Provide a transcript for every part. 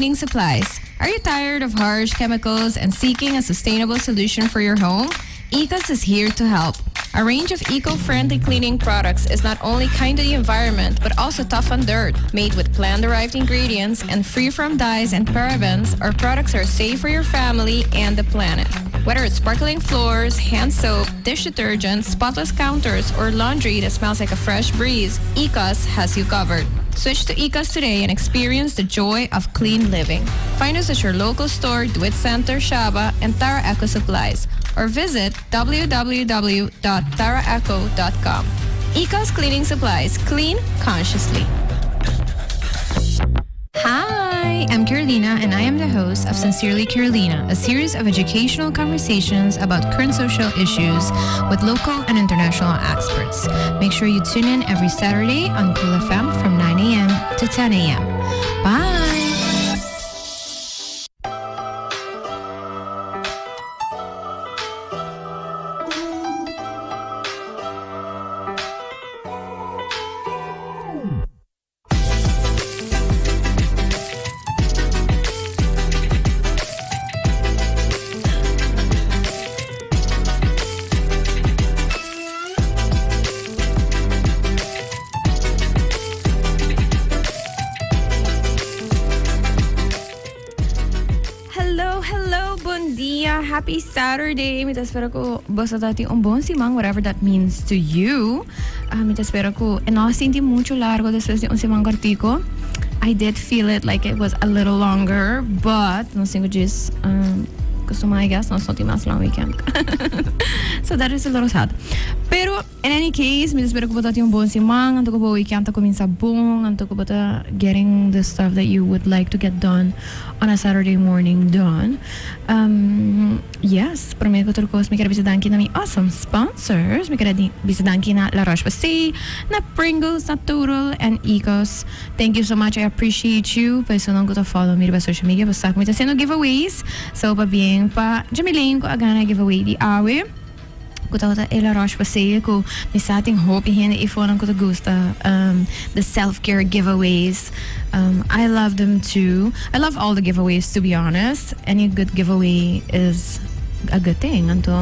Cleaning supplies. Are you tired of harsh chemicals and seeking a sustainable solution for your home? Ecos is here to help. A range of eco-friendly cleaning products is not only kind to the environment, but also tough on dirt. Made with plant-derived ingredients and free from dyes and parabens, our products are safe for your family and the planet. Whether it's sparkling floors, hand soap, dish detergent, spotless counters, or laundry that smells like a fresh breeze, Ecos has you covered. Switch to Ecos today and experience the joy of clean living. Find us at your local store, Do-It Center, Shaba, and Tara Eco Supplies, or visit www.taraeco.com. Ecos Cleaning Supplies. Clean consciously. Hi, I'm Carolina, and I am the host of Sincerely Carolina, a series of educational conversations about current social issues with local and international experts. Make sure you tune in every Saturday on Cool FM from 9 a.m. to 10 a.m. Bye! Happy Saturday! Mita espero ko basta dati un buon simang, whatever that means to you. Mita espero ko, no senti mucho largo después de un simang cortico. I did feel it like it was a little longer, but no singo just gusto mo, I guess, no senti mas long weekend. So that is a little sad. Pero, in any case, mita espero ko ba dati un buon simang, anto ko ba weekend ta cominsa bong, anto ko ba ta getting the stuff that you would like to get done on a Saturday morning done. Yes, prometo ko turkos, may kada bisadan ki na may awesome sponsors. May kada bisadan ki na La Roche-Posay, na Pringles, na Total, and Ecos. Thank you so much. I appreciate you. Personal ko to follow me ba social media. Basta ko may taseno giveaways. So, pabiyeng pa, Jamilaine ko agana giveaway di awe. Kutauta La Roche-Posay ko may sa ating hope ihin ifon ko to gusta the self-care giveaways. I love them too. I love all the giveaways, to be honest. Any good giveaway is a good thing. Anto,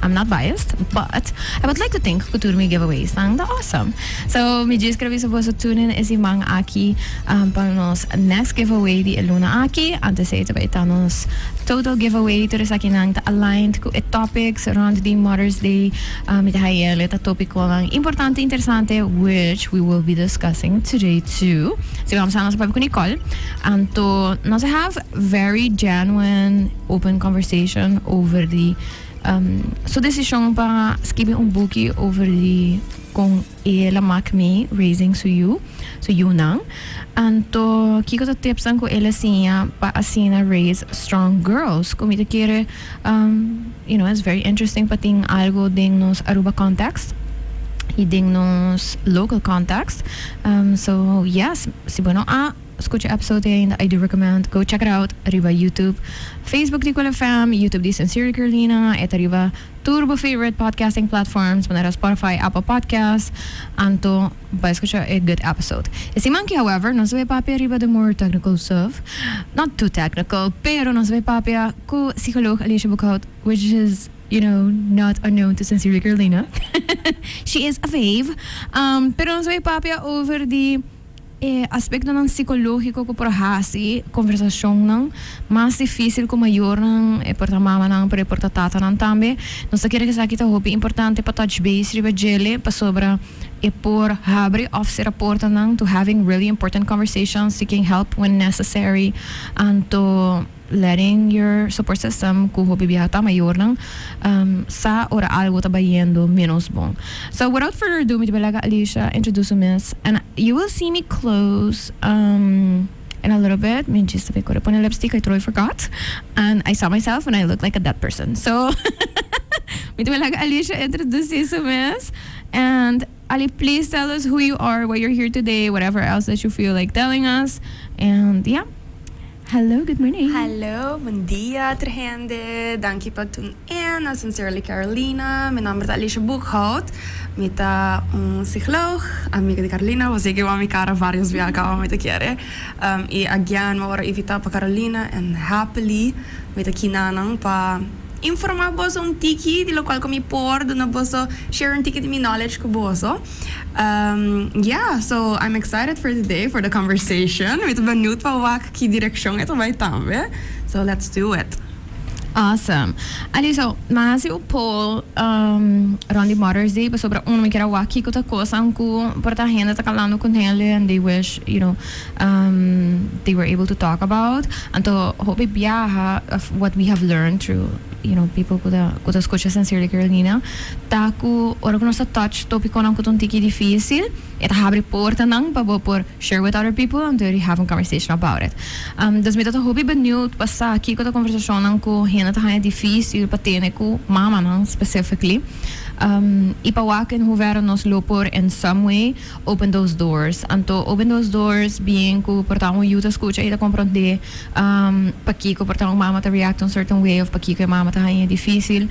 I'm not biased, but I would like to think kutur may giveaways nang the awesome. So, mi just grabe sa tune in is imang aki panos next giveaway di Eluna aki ante sa ito ba itanos total giveaway to sa kinang aligned ko topics around the Mother's Day mitahayel ita topic ko lang importante interesante which we will be discussing today too. So, I'm sana sa pabi ko Nicole anto nasa have very genuine open conversation over the so decision pa skipping un buki over the kung elamak me raising so yiunan anto kiko ta tips ang ko elasinya pa asina raise strong girls kumita kire it's very interesting pating algo ding nos Aruba context ding nos local context so yes si bueno escucha episode and I do recommend go check it out arriba YouTube Facebook di Cool FM YouTube di Sincerely Carolina et arriba turbo favorite podcasting platforms manera Spotify Apple Podcasts anto ba escucha a good episode isi monkey however no sabe papi arriba the more technical stuff not too technical pero no sabe papi ko psicologo Alysha Boekhoudt which is not unknown to Sincerely Carolina. She is a fave pero no sabe papi over the aspekto ng psikologiko ko porahasi, conversacionnan, mas difícil ko mayor ng portamama ng portatata ng tambe. Não sa kira sa kita hobi importante pa touch base riba jele pa sobra por habre off se raporta ng to having really important conversations, seeking help when necessary, and to letting your support system kung hobi bihata mayor ng sa ora algo tabayendo menos bong. So without further ado, mi balaga Alysha introduce miss and you will see me close in a little bit. Mi just sabi ko repon lipstick I totally forgot and I saw myself and I look like a dead person. So mi balaga Alysha introduce miss and Ali, please tell us who you are, why you're here today, whatever else that you feel like telling us, and yeah. Hello, good morning. Hallo, bom dia terhande. Dank je pag tune in. Sincerely Carolina. Mijn naam is Alysha Boekhoudt. Mita psicologo, amiga de Carolina, você que vai cara vários viajar mita quiere. E again, mora evita para Carolina and happily mita kinanang pa informar boso tiki, di lo qual kami por do na boso share tiki di mi knowledge ko boso. Yeah, so I'm excited for today for the conversation. Mita benieuwd pa wak ki direction ito vai tambe. So let's do it. Awesome. Alysha, mas o poll around the Mother's Day, sobre me quer waki ko ta coisa ku porta renda ta kalando com ele and they wish, they were able to talk about. Anto hope biaha of what we have learned through, people kuda escucha sincerely Carolina. Taku ora ko sa touch topic nang kutong tiki difícil. Eta abre porta nang pa por share with other people and to have a conversation about it. Dus met dat hobby benieuwd passa aqui com a conversação nang ko hena ta é difícil pa tene ko mama nang specifically. Ipawak and hoever nos lopor in some way open those doors. Anto open those doors being ko portamo youth escucha ita comprende pakico portamo mama to react on certain way of pakico mama ta é difícil.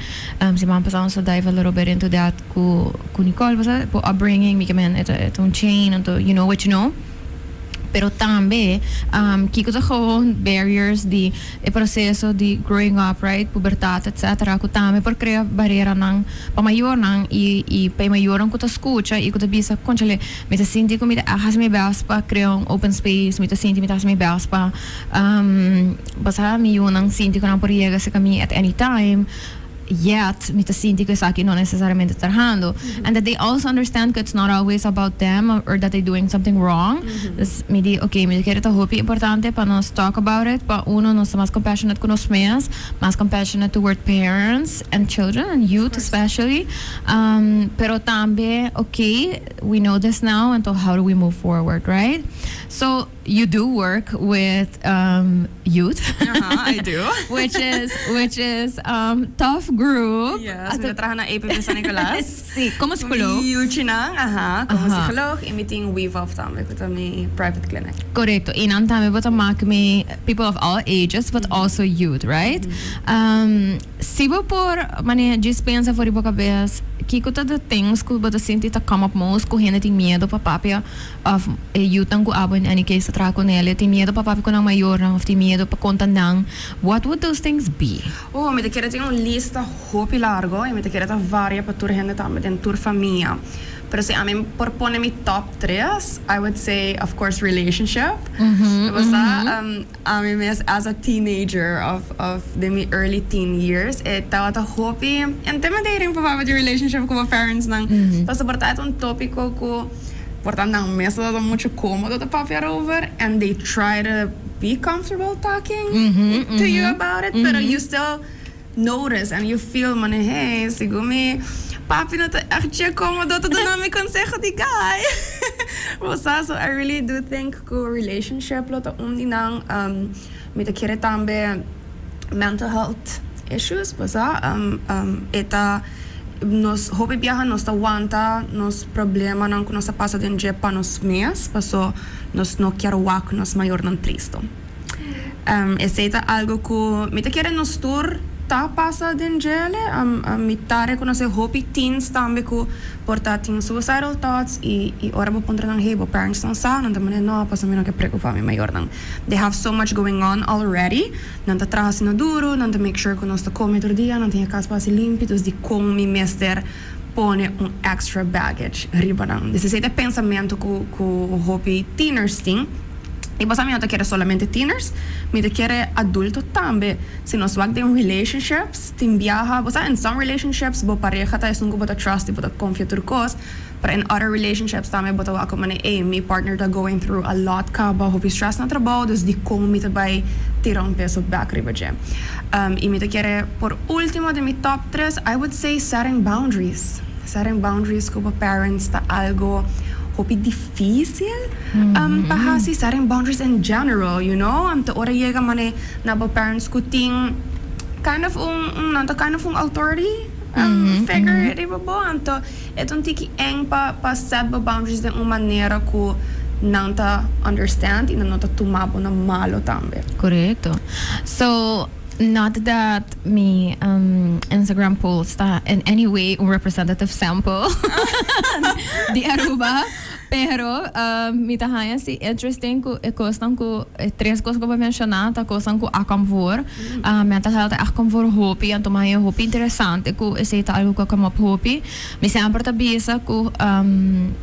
Si mama passavam so dive a little bit into that ko Nicole basta po upbringing mi kamen ito chain and you know what you know. Pero tambe kiko sa gewoon barriers di proceso di growing up, right, pubertad etc. Ko tambe por crea barreira nang pamayor nang i pamayoran ko ta escucha i ko ta bisa conchale me ta sinti ko me ahas me baspa crea un open space me ta sinti me ta me baspa basa mi yiunan sinti ko nang por llega sa kami at any time. Yet, mita sinti ko sa akin no necessarily trabajando. And that they also understand that it's not always about them or that they're doing something wrong. Me di, okay, me quero hope importante para nos talk about it, pa uno nos más compassionate con nos mes, más compassionate toward parents and children and youth especially. Pero también, okay, we know this now, and so how do we move forward, right? So, you do work with youth. I do. which is tough group. Yes, we trabajo na APP San Nicolas. Sí, como psicologo. Yiunan, como psicologo, imiting weave of tambe ko mi private clinic. Correcto. Inan tami bota makmi people of all ages, but also youth, right? Sibo por mane dispensa for ibo cabeça. Kiko ta the things ko bota sinti ta come up most ko hena ting miedo pa papia of youth ang ko abo in any case sa traco nele ting miedo pa papi ko nang mayor ng of ting miedo pa konta nang what would those things be? Oh, me te quiero tener un lista hopi largo y me te quiero ta varia pa tur hende tambe den tur familia. Pero si a mí por pone mi top 3, I would say, of course, relationship. A mí as a teenager of the early teen years, tawa ta hopi intimidating pa ba di relationship ko pa parents nang basta porta un tópico ko porta nang mesa da mucho cómodo ta papiar over and they try to be comfortable talking to you about it, pero you still notice and you feel man, hey, sigumi papi na echt cómodo to na mi consejo di guy. So I really do think ko relationship lo ta nang mi ta kire tambe mental health issues eta nos hope biahan nos tawanta nos problema nang kuno sa pasa din je pa nos mes paso nos no quiero wak nos mayor nan tristo. Esta algo ko mi ta kire nos tour ta pasa din jele mitare ko se hopi teens tambe ko portating suicidal thoughts i ora bo punta nang hebo parents nang sa nang tamane no pasa mi no ke preocupa mi mayor nang they have so much going on already nang ta traha sino duro nang ta make sure ko nos ta come tur dia nang tinha casa pasi limpi tos di como mi mester pone un extra baggage riba nang this is pensamento ko hopi teeners ting. Y basta mi no te quiere solamente teeners, mi te quiere adulto tambe. Si nos wag in relationships, tin viaja, basta in some relationships, bo pareja ta es nunca bota trust, bota confia turcos, but in other relationships tambe bota wako mane, mi partner ta going through a lot ka ba, hopi stress na trabaho, dus di como mi te bay tirang peso back riba je. Y mi te quiere, por último de mi top 3, I would say setting boundaries. Setting boundaries ko pa parents ta algo hopi difícil pahasi setting boundaries in general, you know? Amta ora llega mane na ba parents ko ting kind of un authority figure, di ba bo? Amta etong tiki eng pa set ba boundaries de un manera ko nang ta understand ina nota tumabo na malo tambe. Correcto. So Not that me Instagram post in any way un representative sample di Aruba, pero mi tahaya si interesting ko kostan ko tres coisas que eu vou mencionar, tá kostan ko akamvor, mental health akamvor hopi, anto mahaya hopi interessante ko aceita algo ko come up hopi, mi sempre tá bisa ko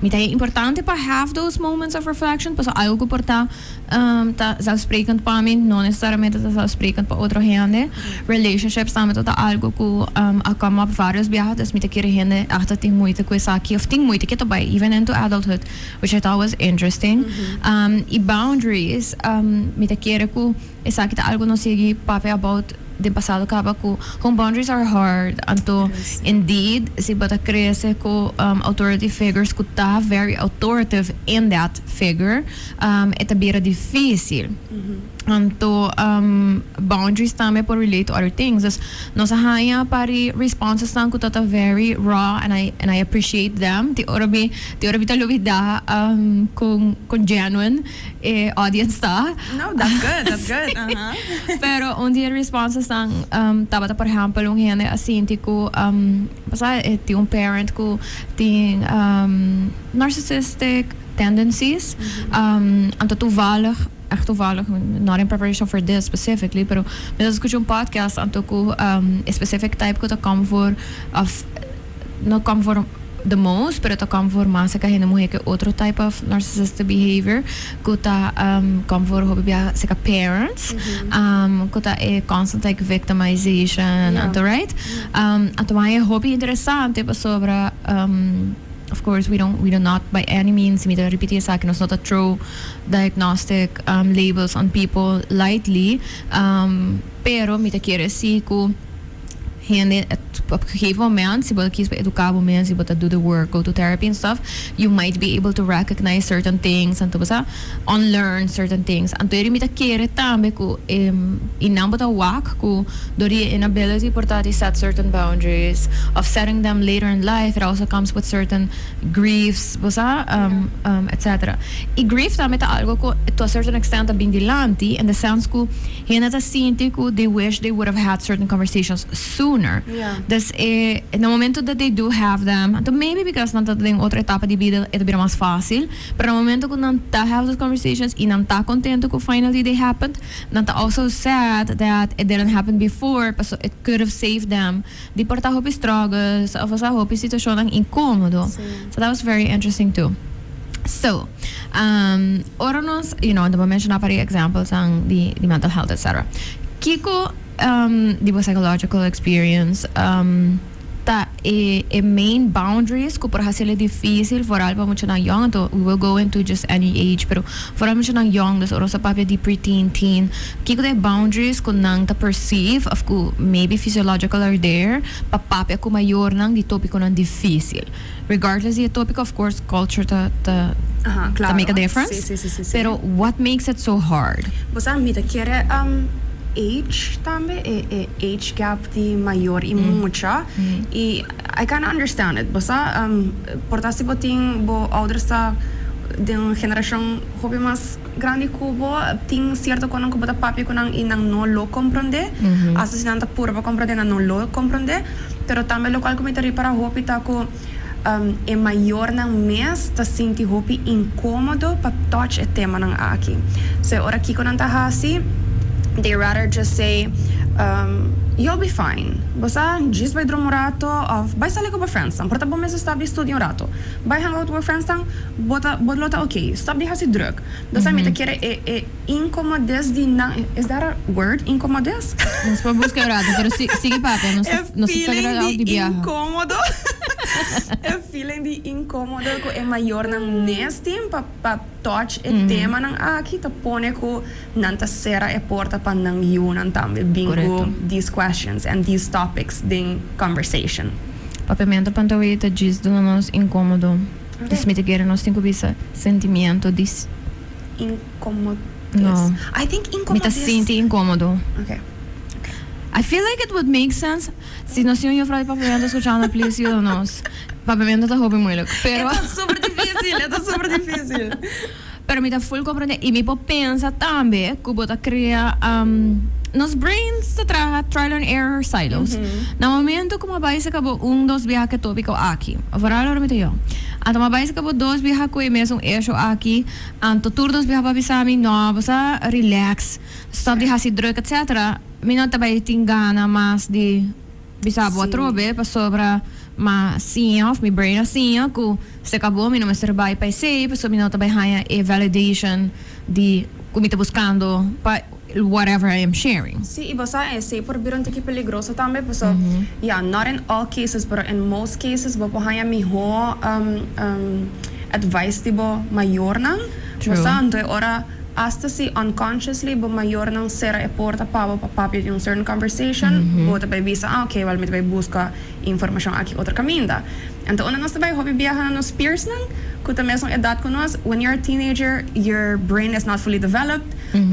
mi tahaya importante para have those moments of reflection, pas algo ko porta tá zelfsprekend para mim, não necessariamente tá zelfsprekend para outra gente. Relationships também tá algo que come up vários viagens, dus mi te kere gente achter ting moeite ko isaki of ting moeite kita by even into adulthood, which I thought was interesting. I boundaries mi te kere ko isaki ta algo no sigi pape about din pasado kaba ko kung boundaries are hard anto indeed si bata krese ko authority figures ko ta very authoritative in that figure eta bira difícil anto boundaries tame por relate to other things dus no sa haya pari responses tan ko tata very raw and I appreciate them ti orabi ta lubida kung genuine audience ta. No, that's good. Pero un dia responses sang tabata por exemplo un gente assim tipo basta ti un parent ko ting narcissistic tendencies anto toevallig echt toevallig, not in preparation for this specifically, pero met escucho un podcast anto ko specific type ko ta come for of no come for the most, pero to come for mas ka hinamuhi ke otro type of narcissistic behavior ko ta come for hobi biya sa parents ko ta constant like victimization anto right anto may hobi interessante pa sobra of course we do not by any means mi ta repeat sa akin not to throw diagnostic labels on people lightly pero mi ta kere si ko gente op een gegeven moment, si bota kies bij educar moment, si bota do the work, go to therapy and stuff, you might be able to recognize certain things and to basa unlearn certain things. And to mi ta kere tambe ko inang bota wak ko dori inability portati set certain boundaries of setting them later in life. It also comes with certain griefs, basa etc. I grief tambe ta algo ko to a certain extent bindilanti in the sense ko hena ta sinti ko they wish they would have had certain conversations sooner. Dus in the momento that they do have them, and maybe because nanta tem outra etapa de vida é bem mais fácil, pero no momento que nanta have those conversations e nanta contento que finally they happened, nanta also sad that it didn't happen before, so it could have saved them. Die porta hopi struggles, of asa hopi situação incômodo. So that was very interesting too. So, ora nos, the mention para examples ang the mental health, etc. Kiko the psychological experience ta main boundaries ko por hasile difícil for alba mucho na young to we will go into just any age pero for alba mucho na young das oros sa papia di preteen teen kiko the boundaries ko nang ta perceive of ko maybe physiological are there papapia ko mayor nang di topic ko nang difícil regardless the topic of course culture ta claro. make a difference Sí. pero what makes it so hard Bosa mita quiere age tambe age gap di mayor e mucha e I can understand it basta portasi boting bo ouders ta den generación hobi mas grande kubo ting cierto konan kubo ta papi konan inang no lo comprende asesinanta pura ba comprende na no lo comprende pero tambe local comentari para hopi ta ko é maior nang mes ta sinti hopi incômodo pa touch e tema nang aki so ora kiko nang tahasi they rather just say you'll be fine basta just by dromorato of by sali ko ba friends tang porta bom mesa stop studio rato by hang out with friends tang bodlota okay stop di hasi druk dosa mi te kere incomodes di nang is that a word incomodes nos pa busca rato pero sigue papi no se tagra out di viaje incômodo é feeling de incômodo ko é maior nang nestim pa touch e tema nang aqui ta pone ko nanta sera e porta pa nang yiunan tambe bingo these questions and these topics ding conversation papamento pantawi ta diz do nos incômodo desmitigare nos tem bisa sentimento dis incômodo no I think incômodo me ta senti incômodo okay I feel like it would make sense se nós tinhamos falado papamento escuchando please you nos papamento tá hobby muito pero é super difícil pero me tá full compreender e me pensa também que bota cria nos brains trabaja trial and error silos. Na momento como vai se acabou dos viajes tópico aqui. Agora lo repito yo. Anto vai se acabou dos viajes com mesmo eixo aqui. Anto tur dos viajes para bisami no, você relax. Stop de hasi druk etc. Minota vai tingana mas de bisabo atrobe para sobra ma sim of mi brain assim ko se acabou mi não me serve para sei, pessoa minota vai haya a validation de como está buscando para whatever I am sharing. Sí, y vos sabes, sí, por viron que peligroso también, pues, yeah, not in all cases, but in most cases, vos pohaya miho advice tipo mayor nang. Vos sabes, ora hasta si unconsciously bo mayor nang sera e porta papi in un certain conversation, bo te bai bisa, okay, well, mit bai busca information aqui outra caminda. Então, ona nós também hobby viajar nos peers nang, kuta mesmo edad com nós, when you're a teenager, your brain is not fully developed,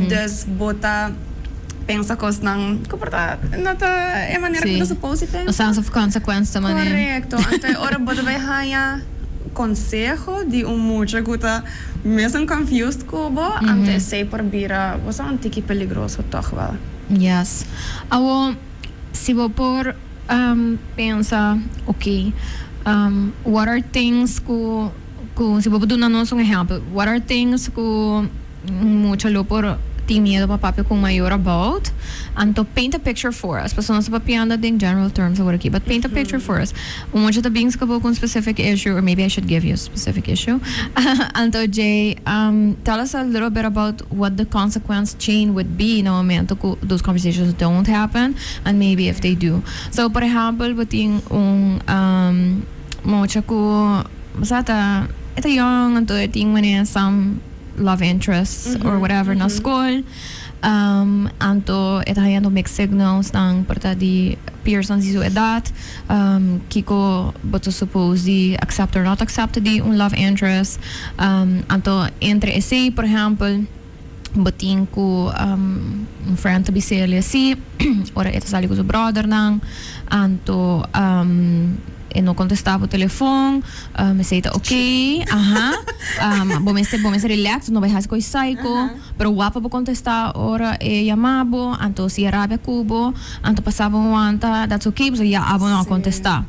dus bota pensa cos nang comporta nata é maneira que você supose pensa. O sense of consequence também. Correcto. Então, ora bota vai haya consejo de mucha kuta mesmo confused kubo, ante sei por bira, você é tiki peligroso toch wel. Yes. Awo si bo por pensa, okay, what are things si vou dar um exemplo, what are things que muito lo por tem medo para papo com maior about, então paint a picture for us. Pessoas não papiando in general terms agora aqui, but paint a picture for us. Muito tá bem escapou com specific issue, or maybe I should give you a specific issue. Então Jay, tell us a little bit about what the consequence chain would be no momento que those conversations don't happen, and maybe if they do. So, por exemplo, tem muito que basta ito young, então tem some love interests or whatever na school. Anto ito hayando mixed signals ng parta di peers ng sisu edad. Kiko boto suppose di accept or not accept di un love interest. Anto entre essay, por example, boting ko un friend to be sale si ora ito sali ko sa brother nang anto e não contestava o telefone, me aceita ok, bom se relax, não vai fazer coisa psycho, pero guapa para contestar, ora e chamava, então se arabia cubo, então passava anta, that's okay, mas já abo não contestar.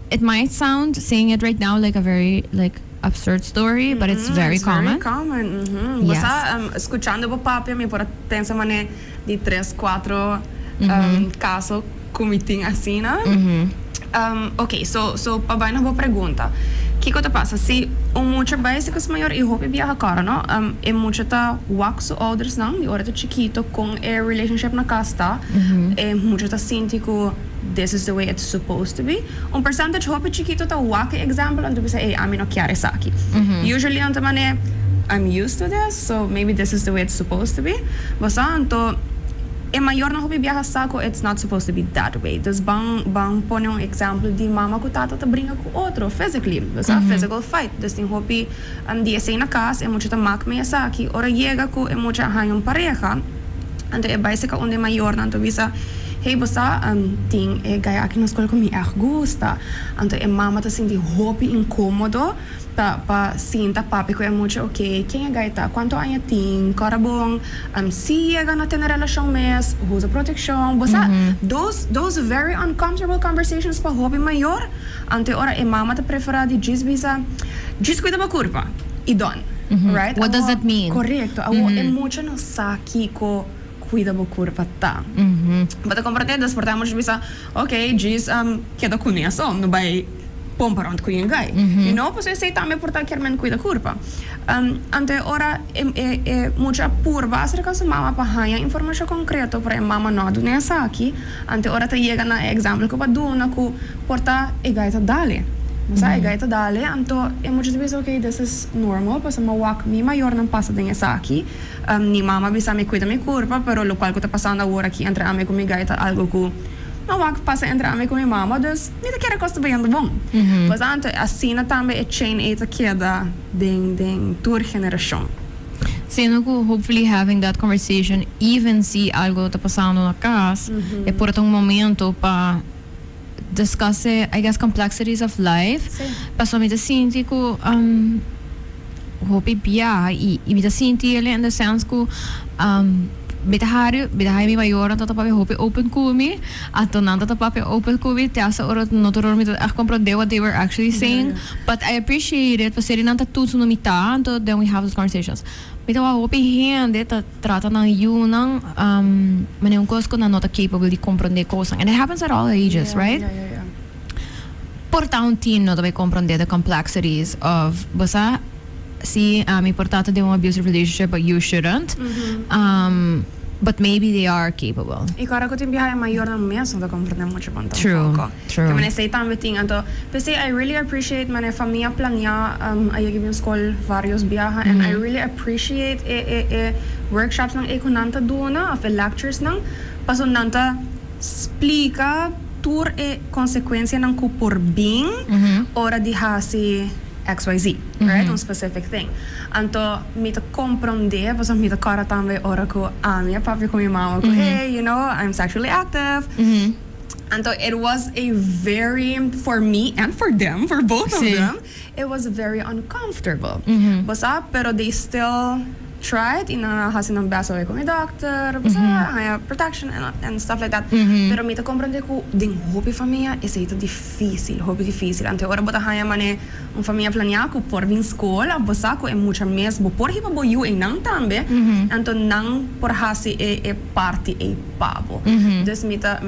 It might sound, saying it right now, like a very absurd story, but it's very common. Very common. Yes. Basta escuchando o papi, me por pensa mané de 3-4 casos committing assim, né? Ok, so pabai na boa pergunta. Que coisa passa? Se muita básica se maior e hobby viaja cara, não? E muita tá wax others não, de hora tá chiquito com a relationship na casa, e muita tá sente que this is the way it's supposed to be. Percentage hobby chiquito tá wax example, and tu bisa a mim não quero isso aqui. Usually anta mané I'm used to this, so maybe this is the way it's supposed to be. Basta anto e maior na hobby viaja saco, it's not supposed to be that way. Dus bang pone um exemplo de mama com tata tá brinca com outro physically. Dus physical fight. Dus tem hobby dia sem na casa e muita mak me aqui. Ora chega com e muita hanham pareja. Ante e basica onde maior na to bisa hey bossa ting e gaya aqui na escola comi gusta. Ante e mama tá senti hobby incômodo. Pa sinta papi ko é muito ok, quem é gaita, quanto anos tem, cara bom, se é gana ter relação mes, usa proteção, bossa, those very uncomfortable conversations pa hobby maior, ante ora e mama te prefera de diz cuida ba curva, e don, right? What does that mean? Correcto, é muito no saki ko cuida ba curva tá. Bata compreender, desportamos bisa, ok, diz que da conheço, não vai pomparant com ninguém. You know, pois sei também por que men cuida curva. Ante ora muita purba acerca da mama para ganhar informação concreta para mama não do nessa aqui. Ante ora tá chega na exemplo que para dona que porta e gaita dale. Mas a gaita dale, então é muito difícil, ok, this is normal, pois uma walk mi maior não passa nessa aqui. Ni mama bisa me cuida me curva, pero lo qual que tá passando agora aqui entre a me com mi gaita algo que não há que passa entre a mim com minha mama, dus niet a quero costa bem bom. Mas antes assim também é chain eita queda den tour geração. Sendo que hopefully having that conversation, even se algo está passando na casa, é por um momento para discuss, I guess, complexities of life. Para somente sentir que hope bia e me sentir ele in the sense que Bitahari mi mayor ang tatapapi hopi open kumi at nang tatapapi open kumi tiasa orot noturo mi to comprende what they were actually saying. But I appreciate it kasi rin nang tatuso no mita and then we have those conversations. Mitawa hopi hindi trata ng yiunan maniungkos ko na not capable di comprende cosas, and it happens at all ages, right? Portanto, no deve comprende the complexities of basta si importante de un abusive relationship, but you shouldn't. But maybe they are capable. E cara ko timbihay mayor ng meso da comprende mucho con True. True. When I say tambiting anto, kasi I really appreciate mane familia plania ayagi bin school varios biyaha, and I really appreciate workshops ng ekonanta duna of lectures ng pasonanta explica tur consequência ng kupor bing ora di hasi XYZ, right? Un specific thing. Anto, mita comprende, basta mita cara tambe ora ko amia papi ko mi mama ko, hey, you know, I'm sexually active. Anto, it was a very, for me and for them, for both of them, it was very uncomfortable. Basta, pero they still tried hasi ng beso ko may doctor basta haya protection and stuff like that, pero mita comprende ko ding hopi familia is ito difícil ante ora bota haya mane un familia plania ko por bin school basta ko mucha mesmo por hipa bo you nang tambe anto nang por hasi party pabo des mita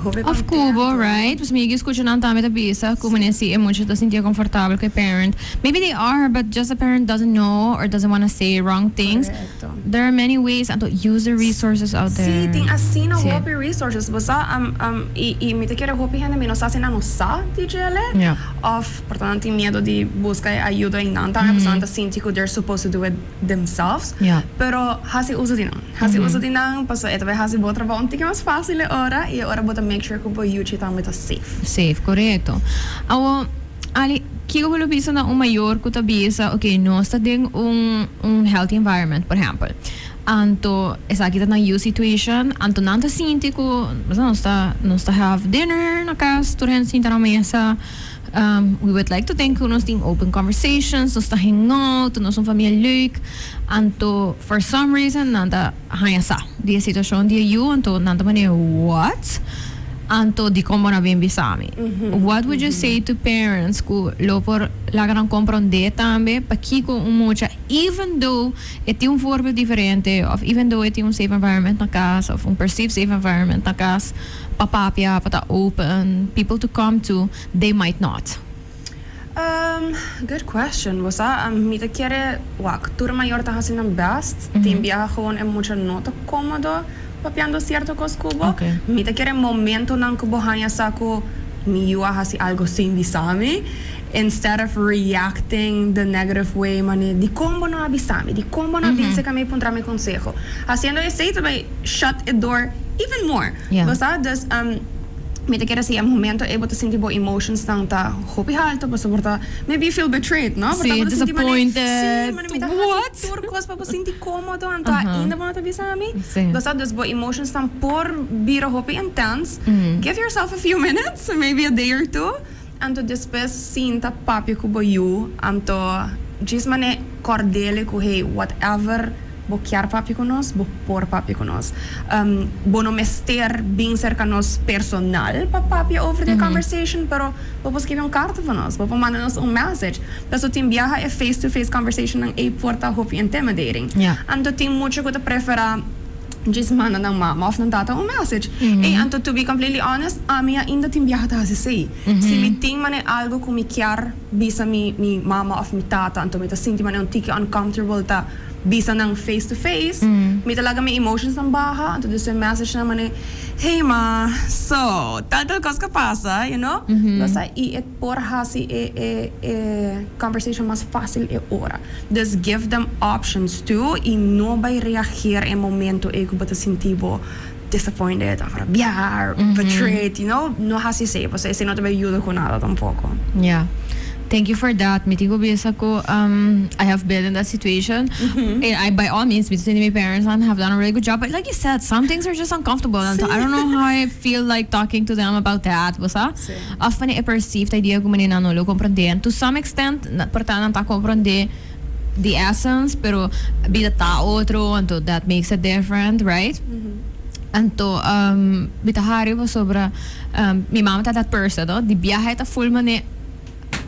hopi of kubo, right? Pues migi escucho nang tambe ta bisa como nesi mucho ta sentia confortable kay parent, maybe they are, but just the parent doesn't know or doesn't want to say wrong things. Correcto. There are many ways and to use the resources out there. Sí, ting así na hopi resources basta i mita kere hopi hana mino sa sina no sa dijele of portanto miedo di busca ayuda in nanta basta sinti ko they're supposed to do it themselves. Pero hasi uso dinang paso ito hasi bo trabaho unti mas fácil ora e ora bota make sure ko bo you chitang meta safe, correcto. Awo ali kiko bolo bisa na mayor ko tabisa, okay, no está ding un healthy environment, por ejemplo. Anto esa kita na you situation, anto nanta sinti ko basta no está have dinner na casa, turhen sinta na mesa. We would like to think nos ting open conversations, nos ta hang out, nos un familia leuk. Anto for some reason nanta haya sa di situation di you anto nanta mane what? Anto di como na bem bisami. What would you say to parents who lopor lagaran comprende tambe pakico mucha, even though eti un voorbeeld diferente of even though eti un safe environment na casa of un perceived safe environment na casa papapia pata open people to come to, they might not. Good question. Basta mita kere wak tur mayor ta hasi ng best timbia gewoon mucha nota cómodo papiando cierto cos kubo. Mita kere momento ng kubo hanya sa ko miyua hasi algo sin bisami, instead of reacting the negative way mane di combo na abisami, di combo na binse kami puntra mi consejo. Haciendo ese to by shut the door even more. Basta das mita kere si momento able to sentir bo emotions nang ta hopi halto basta porta maybe you feel betrayed, no? Sí, disappointed. What? Turcos pa sinti cómodo anta inda mo na bisami. Basta das bo emotions nang por biro hopi intense. Give yourself a few minutes, maybe a day or two, anto después sinta papi ko bo you anto just mane cordele ko hey whatever bo chiar papi con nos, bo por papi con nos. Bo no mester bing cercanos personal pa papi over the conversation, pero bo po skrive un carta pa nos, bo po manda nos un message. Daso tim biaha e face-to-face conversation ng e porta hopi intimidating. Ando tim mucho ko ta prefera just manda ng mama of ng tata un message. Anto to be completely honest, amia inda tim biaha ta hasi say. Si mi ting mane algo kumi chiar bisa mi mama of mi tata, anto mi ta sinti mane un tiki uncomfortable ta bisa ng face-to-face, may talaga may emotions ng baha, anto doon sa message naman hey ma, so, tal cos ka pasa, you know? Basta i-et por hasi conversation mas fácil ora. Just give them options too, y no by reagir en momento ko bata sintibo disappointed, afrabiar, betrayed, you know? No hasi say, basta ese no te va ayuda con nada tampoco. Thank you for that. Miti ko bisa ko, I have been in that situation. And I, by all means, my parents have done a really good job. But like you said, some things are just uncomfortable. And I don't know how I feel like talking to them about that. Basta, often a perceived idea ko manina no lo comprende. And to some extent, portan ta comprende the essence, pero bita ta otro, anto that makes it different, right? Anto bita hari po sobra mi mama ta that person, no? Di biyahe ta full mane.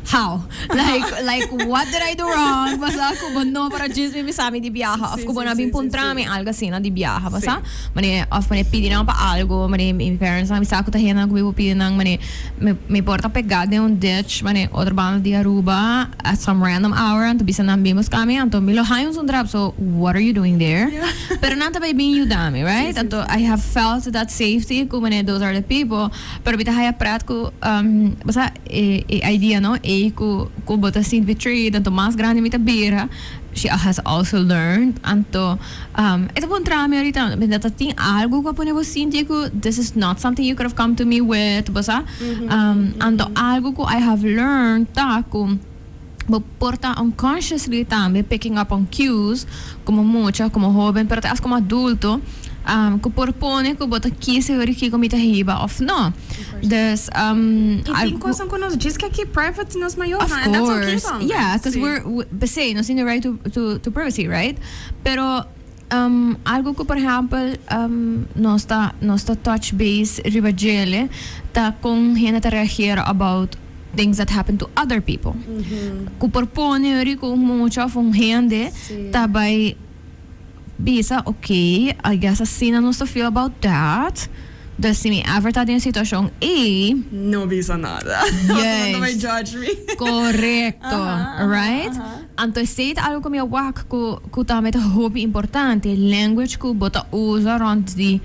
How? Like what did I do wrong? Basta ako no para just mi sami di biyaha. Of ko na bin puntrami algo assim na di biyaha, basta. Mane of mane pidi na pa algo, mane mi parents na mi sa ko tahena ko mi pidi nang mane me porta pegada em ditch, mane outra banda di Aruba at some random hour anto bisa nang bimos kami anto milo hayong sundrap. So what are you doing there? Yeah. Pero nanta by being you dami, right? Anto I have felt that safety ko mane those are the people. Pero bita haya prat ko basta idea no ku bota sin betrayed anto mas grande mita bira she has also learned anto ito pong trami ahorita ting algo ko po niyo sinti ko this is not something you could have come to me with basta anto algo ko I have learned ta ko porta unconsciously también picking up on cues como mucha como joven pero as como adulto ko propone ko bota kisi ori ki komita hiba of no this think ko nos diz que aqui private nos maior of and that's okay course yeah because we're say nos in the right to privacy right pero algo que por ejemplo nos ta touch base ribagele ta con gente ta reagir about things that happen to other people ko propone ori ko mucha von gente tabay bisa, okay, I guess assim não estou feel about that. Dus se me ever tá em situação A, não bisa nada. Yes. Não vai judge me. Correcto, right? Então se é algo que me wak ku também é hobby importante, language ku bota usa rond di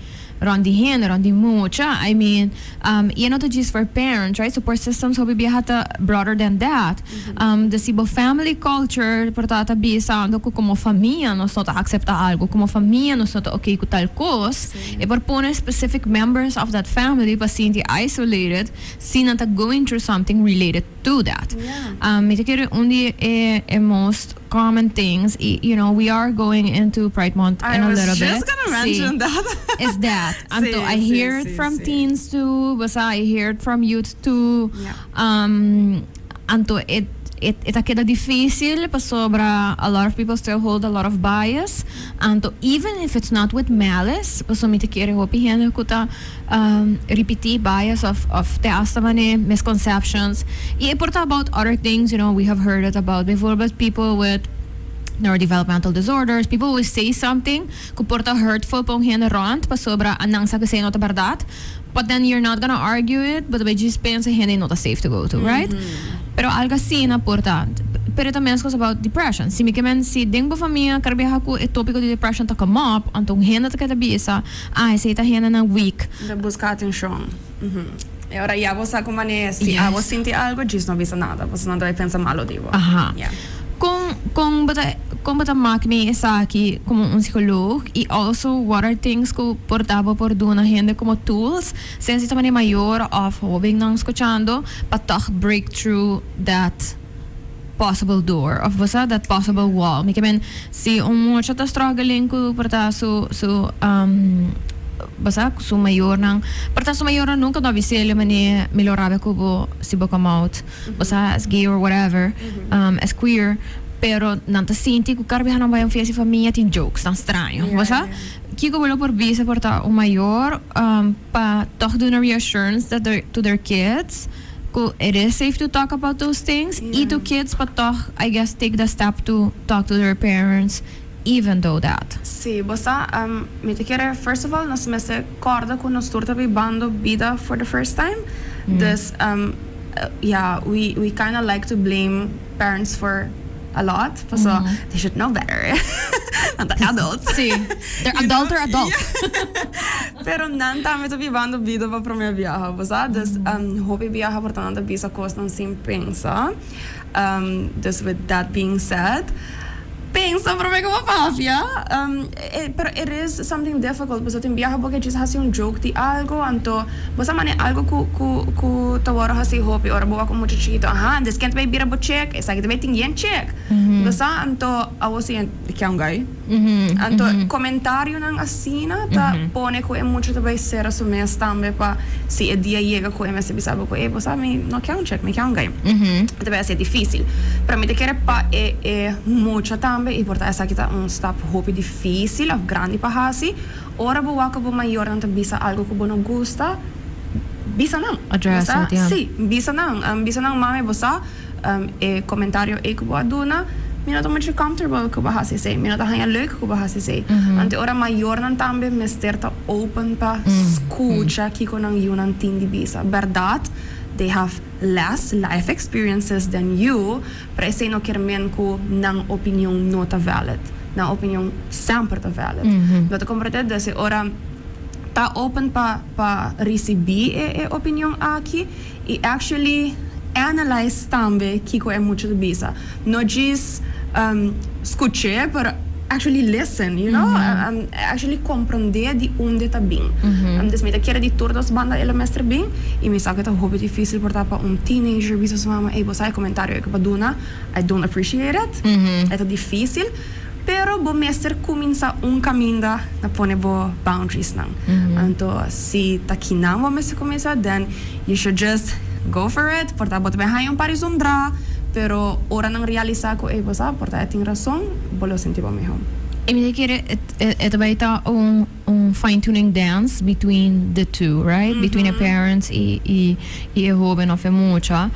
hen, rond di mucha. I mean, not just for parents, right? Support systems hobby bihata broader than that. The sibo family culture, portata bisa ando como família, nós não accepta algo, como família nós não okay com tal coisa. E por pôr specific members of that family paciente isolated, se não tá going through something related to that. Me te quero é most common things. You know, we are going into Pride Month in a little bit. I was just gonna mention that. Is that? Anto, I hear it from teens too, but I hear it from youth too. Anto, it queda difícil pa sobra a lot of people still hold a lot of bias. Anto, even if it's not with malice, paso mi te quiere hopi hene kuta repeat bias of te astamane misconceptions. I importa about other things, you know, we have heard it about before, but people with neurodevelopmental disorders, people will say something que porta hurtful pong hene rond pa sobra anang sa kasi nota verdad, but then you're not gonna argue it, but by just pensa hene nota safe to go to, right? Pero algo assim na porta. Pero também as coisas about depression. Se me quemen se dentro da família karbiha ko e tópico de depression ta come up, antong hene ta kada bisa, se ta hene na weak. De buscar atenção. E ora já você como né, se você sente algo, diz não bisa nada, você não deve pensar malo divo. Kung bata makmi isa aqui como psicólogo e also what are things que portava por duna gente como tools sem se também maior of hobbying nang escuchando para toch break through that possible door of basta that possible wall. Me kemen si mucho ta struggling ko porta basta su maior nang porta su maior nunca no visele mane melhorava ko bo si bo come out basta as gay or whatever as queer. Pero nanta sinti ku karbi hanang bayang fiasi família tin jokes tão estranho, basta kiko bolo por bisa porta o maior pa toch do na reassurance that to their kids ku it is safe to talk about those things e to kids pa toch I guess take the step to talk to their parents even though that. Sì, basta mi te chiede first of all nos messe corda con nos turta bi bando bida for the first time. This we kind of like to blame parents for a lot, so they should know better. Not the adults. Sí, they're adult or adult. Pero nanta me to vivando vida pa pro minha viaja, basta dus hobby viaja portanto bisa costam sem pensa. Dus with that being said, pensa para mim como mafia. Pero it is something difficult. Because tem viaja porque just hasi joke de algo, anto basta mane algo ku tawara hasi hobby ora boa com muito chiquito. This can't be bira bo check. Essa que também tem yen check. Basta anto awosi que é guy. Anto comentario ng asina ta pone ko mucho também ser su mes também pa si e dia llega ko mes bisabo ko bosa mi no quer check mi quer ganho deve ser difícil para mim te querer pa mucho também e porta essa kita step hope difícil of grande pa hasi ora bo waka bo maior não bisa algo que bo não gusta bisa não address it, yeah. Sì, bisa não mame bosa comentario e ko bo aduna mina to much comfortable ko bahasi say mina to hanya leuk ko bahasi say ante ora maior nan tambe mester ta open pa escucha kiko nang yiunan tin di bisa verdad they have less life experiences than you pero say no kermen ko nang opinion nota valid na opinion sempre ta valid but comprende de se ora ta open pa receber opinion aqui e actually analyze tambe kiko mucho de bisa no just escuche but actually listen you know actually comprender di onde tá bem dus me quer di todas banda ele mestre bem e me sabe que tá hobby difícil por para teenager bisa sua mama você comentário que paduna I don't appreciate it é tá difícil pero bo mestre começa caminho na pone bo boundaries não então se tá aqui não bo mestre começa then you should just go for it, porta bot be hayon parizundra, pero ora nang realiza ko bosa, porta ting razón, bolo sentivo mejor. I mean, ito ba ito fine-tuning dance between the two, right? Between a parents e joven of a mucha,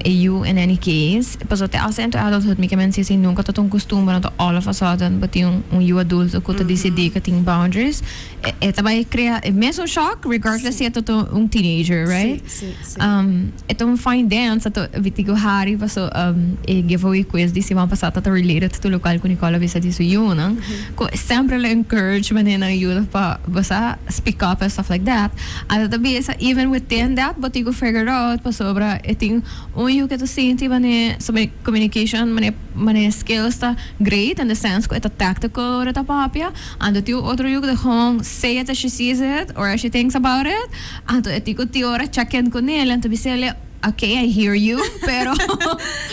you in any case. Pas te asa into adulthood, mi kemen si nunca to tong costume na to all of a sudden, but yung you adult ko to decide ka ting boundaries. Ito ba crea meso shock regardless si ito to teenager, right? Itong fine dance ato vitigo hari pa so giveaway quiz di si pasata to related to lokal ko Nicola bisa di so yiunan. Ko sempre la encourage man na youth pa basta speak up and stuff like that. At tabi sa even within that but you go figure out pa sobra iting you get to see man so may communication man skills ta great in the sense ko ito tactical or ta papia and the otro you the home say it as she sees it or as she thinks about it and etiko ti ora check in ko nila and to be sele okay, I hear you, pero...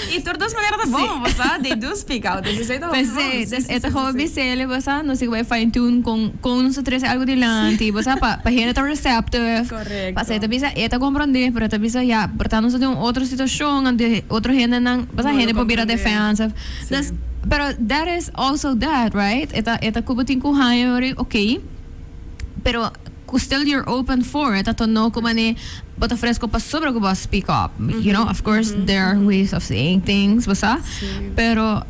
E todas maneiras bom, basta, they do speak out. Ito ko bisele, basta, no si vai fine-tune kung sa tres algo dilante, basta, pa hina ta receptive. Correct. Basta, ito bisa, ito comprende, pero ito bisa, ya, portando sa yung otro sitwasyon, ande, otro hina nang, basta, hina po bira defensive. Pero that is also that, right? Ito kubuting kuhayo rin, okay, pero still you're open for it ato no kumane but fresco pa sobra ko ba speak up you know of course there are ways of saying things basta pero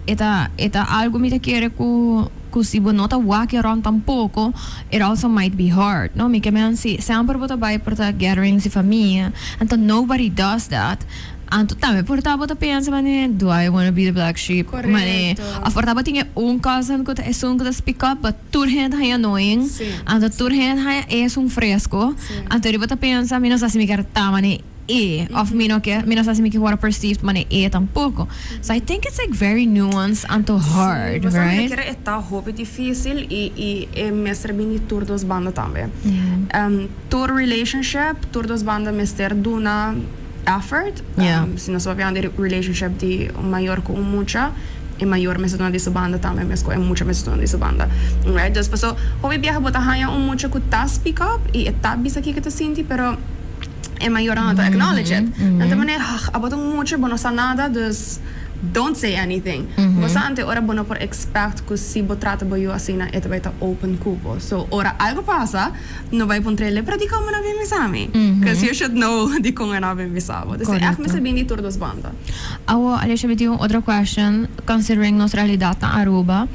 ita algo mi te quiere ku si bonota walk around tampoco it also might be hard no mi kemen si sempre bota by porta gatherings si família and nobody does that. Anto tame portabo ta pensa mane do I want to be the black sheep mane afortabo tinha cousin ko ta ko ta speak up but turhen hay annoying anto turhen hay fresco anto riba ta pensa mino sa mi karta mane of mino sa mi que what perceived mane tampoco so I think it's like very nuanced anto hard right kira eta hobby difícil e mestre bini tur dos banda tambe tour relationship tur dos banda mester duna effort se nós vamos ver relationship de maior com mucha e maior mesmo de banda também mesmo é mucha mesmo de banda right dus paso hobby viaja bota hanya mucha ku ta speak up e eta bisa que tu senti pero é maior não ta acknowledge it então mané abota mucha bono sa nada dus don't say anything bastante ora bono por expect que si bo trata bo eu assim na eta vai ta open cubo so ora algo passa não vai pontrele para di como na bem misami because you should know di como na bem misabo dus echt me sabini tur dos banda awo Alysha me tiu outra question considering nos realidad na Aruba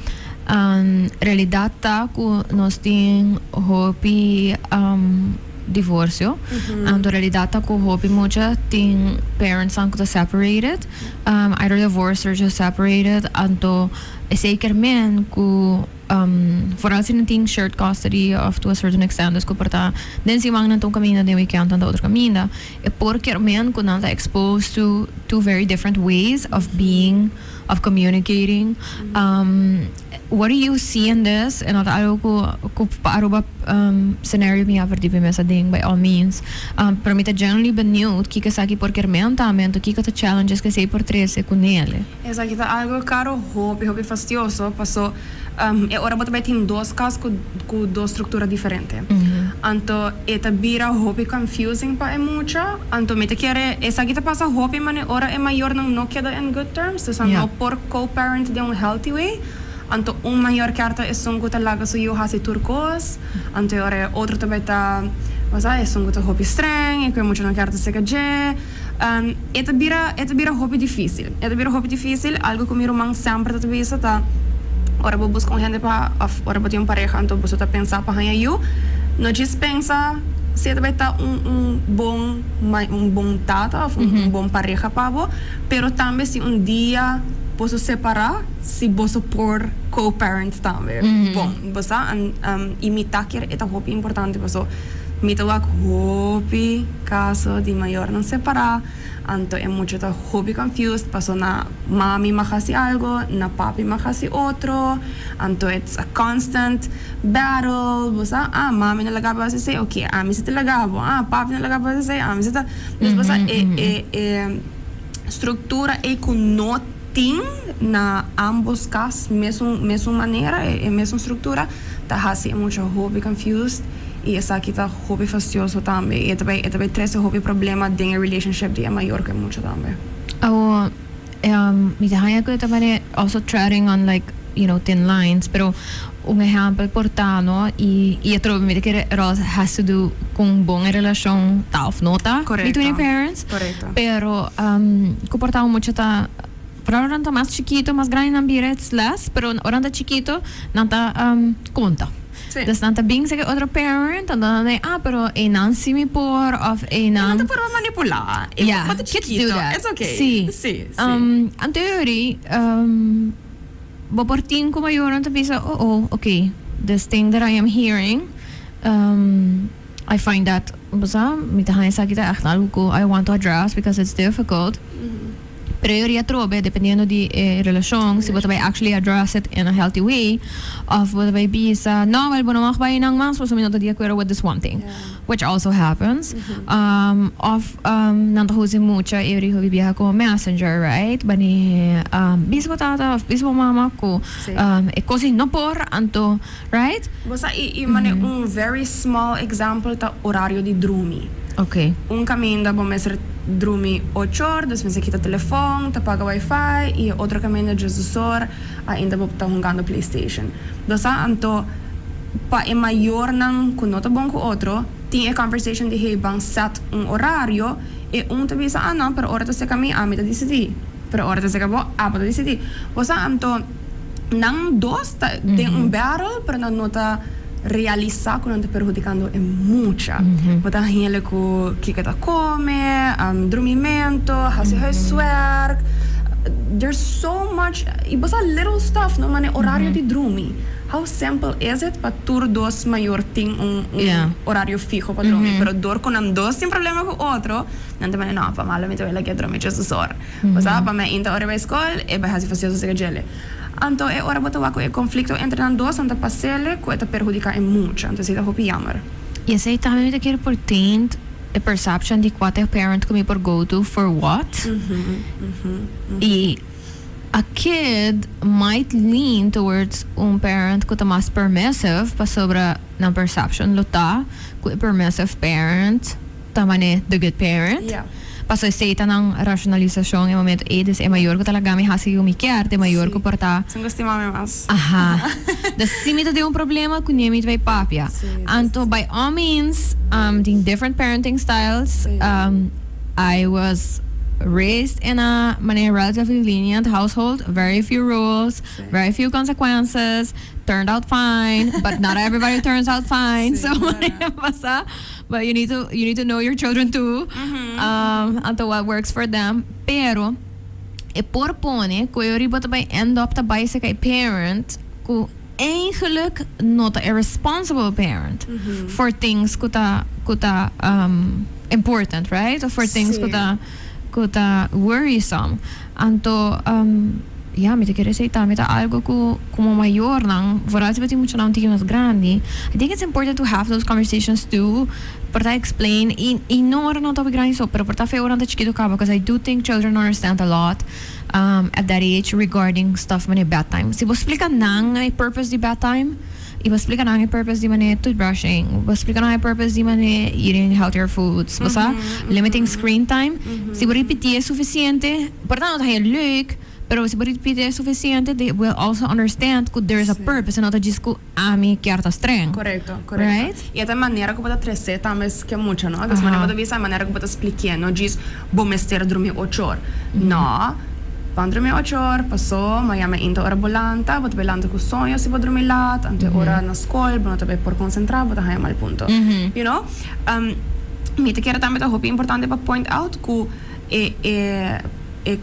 realidad ta ku nos ting hopi divorcio and the realidad ko hopi mucha ting parents ang ko separated either divorced or just separated anto zeker men ku vooral sin ting shared custody of to a certain extent dus porta den si mang nantong kamina den weekend and the other kamina e porque men kunanta exposed to two very different ways of being of communicating. What do you see in this? En dat ko paaruba scenario mi averdi me sa ding by all means. Pero mi ta generally benieuwd kika saki porque men tamento kika ta challenges que sei por tres con ele. Esa kita algo caro hobby fastidioso paso e ora bota vai tem dois casos com duas estruturas diferentes. Anto eta bira hobby confusing pa mucha. Anto me te quiere esa kita pasa hobby mane ora é maior não queda in good terms. Dus no por co-parent de healthy way. Anto maior carta é songo talaga so eu hasi turcos. Anto ora outro também tá mas é songo tá hobby streng e que mucha não carta se gaje. Eta bira hobby difícil. Eta bira hobby difícil algo que mi romang sempre tá visa tá. Ora vou buscar gente para ora vou ter pareja então você tá pensar para ganhar eu não dispensa se vai estar bom tata ou bom pareja para você pero também se dia posso separar se você por co-parent também bom você imitar que é hobby importante você mita wak hobby caso de maior não separar anto é muito da hobby confused paso na mami mahasi algo na papi mahasi outro anto it's a constant battle bosa mami na lagaba sa say okay ami sa lagabo papi na lagaba sa say ami sa dus bosa estrutura e noting na ambos casos mesmo maneira e mesma estrutura tá hasi é muito hobby confused e essa aqui tá hobby fastidioso também e também traz hobby problema de relationship de maior que muito também mi dahaya ko também also treading on like thin lines pero exemplo portano e trovo me que has to do com boa relação tal nota between parents pero comportado muito tá para orang tá mais chiquito mais grande não bira it's less pero orang tá chiquito não tá conta. Sí. Dus dan bing zeggen other parent en dan pero não se me por of não te por manipular. Yeah, kids do that. It's okay. Sí. En theory bo portin como yo não te pisa okay this thing that I am hearing I find that mi ta hain sa kita echt algo I want to address because it's difficult. Pero eu iria trobe, dependendo de relação, se você vai actually address it in a healthy way, of você vai bisa, no, well, não mag bij nang mas, so minuto de acuerdo with this one thing, which also happens. Nanto husi mucha, eu iria bibiha ko messenger, right? Bani, bisbo tata, of bisbo mama ko, cosi no por, anto, right? Bosa, mane very small example ta horário de dormir. Okay. Caminho da bom mestre dormir 8 horas, depois você quita o telefone, tá paga Wi-Fi e outro caminho de Jesus ainda vou estar jogando PlayStation. Então, para maior não com outro bom com outro, tem a conversation de hey bang set horário e te bisa não, pero hora você caminho a meta decidir. Pero hora você acabou a para decidir. Então, não dois tem battle para não nota realizar quando está prejudicando é muita. Botar ele com que está come, dormimento, housework. There's so much. E botar little stuff, não mane horário de dormir. How simple is it para tur dos maior tem horário fijo para dormir, pero dor com dois tem problema com outro, não também não, para mal me vai lá que dormir just hora. Botar para me inta hora vai escola e vai fazer isso que gele. Então, é hora botar o conflito entre os dois, anda passele, que está perjudicar muito, então se dá hopi jammer. E essa também é importante a perception de qual é o parent que me por go to for what. E a kid might lean towards parent que está mais permissive para sobre na perception lota, que permissive parent também the good parent. Yeah. Paso aceita ng racionalização em momento edes é maior que talaga me hasi umikyar te maior que porta sem gostar mais da simita de problema com nemit vai papia anto by all means the different parenting styles I was raised in a relatively lenient household, very few rules, very few consequences, turned out fine, but not everybody turns out fine. So but you need to know your children too, and what works for them. Pero e porpone ko yori bota by end up ta by sa kay parent ko eigenlijk not a irresponsible parent for things kuta important, right? Or for things kuta worrisome. Anto ja, me te quiero decir también algo como mayor, vooral si mucho un tico más grande. I think it's important to have those conversations too, para explain, y no ahora no topic grande so, pero para feo ahora chiquito cabo, because I do think children understand a lot at that age regarding stuff when bedtime. Si vos explica nang ay purpose di bedtime, iba explica nang ay purpose di mane toothbrushing, iba explica nang ay purpose di mane eating healthier foods, basta limiting screen time. Si vos repetir suficiente, para no tayo leuk. Pero si repeat es suficiente, they will also understand that there is a purpose and not just que ami kierta streng. Correcto. Right? E esta maneira que pode trazer também que é muito, não? Essa maneira pode ver a maneira que pode explicar, não diz vou mestre dormir 8 horas. Não. Quando dormir 8 horas, passou, mas me ainda hora bolanta, vou belanta com sonho se vou dormir lá, ante hora na escola, vou também por concentrar, vou dar mal ponto. You know? Me te quero também hope importante para point out que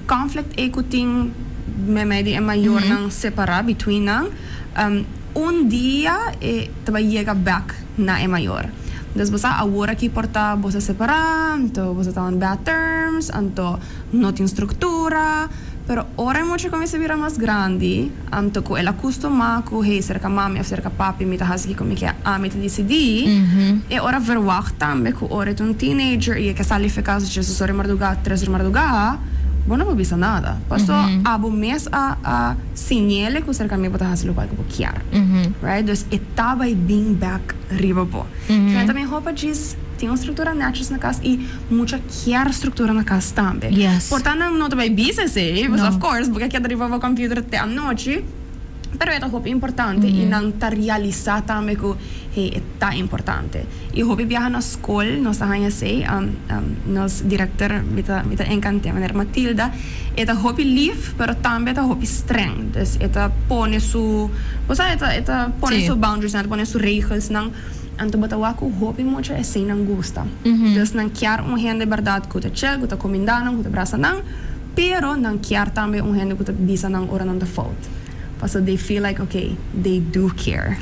conflict ting me é maior não separar between não dia também chega back na é maior. Dus você agora que porta você separar, então você está em bad terms, então não tem estrutura, pero ora é muito como se vira mais grande, então que ela costuma com hey cerca mami ou cerca papi me tá assim como que a me te decidi, e ora verwacht também que ora é um teenager e que está ali ficar se Jesus ora madrugada 3 horas madrugada. Bom, não vou pensar nada. Passou abo mês a sinale que o cercamento pode fazer o que eu quero. Right? Dus estava bem back riba po. Então também roupa diz tem uma estrutura natural na casa e muita quer estrutura na casa também. Yes. Portanto, não também bisa sei, mas of course, porque aqui arriba o computer até a noite. Pero é roupa importante e não tá realizar também que é tá importante. E roupa viaja na escola, nós também sei, nós diretor me tá encanta, maneira Matilda, é tá roupa livre, pero também tá roupa streng. Dus é tá pone su, você é tá pone su boundaries, não pone su regras, não. Então bota waku roupa muito é sem não gosta. Dus não quer gente de verdade que tá chill, que tá comendando, que tá braça não, pero não quer também gente que tá bisa não ora não default. So they feel like, okay, they do care.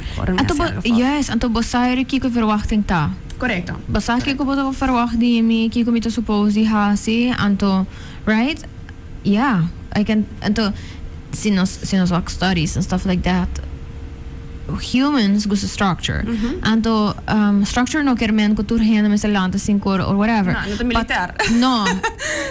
Yes, anto basay kiko verwachting ta. Correcto. Basa kiko boto verwachting mi kiko mito suppose di hasi anto, right? Yeah, I can anto sinos walk studies and stuff like that. Humans gusto structure. Anto structure no kermen kultur hena med landa sin kor or whatever. No, not militar. No,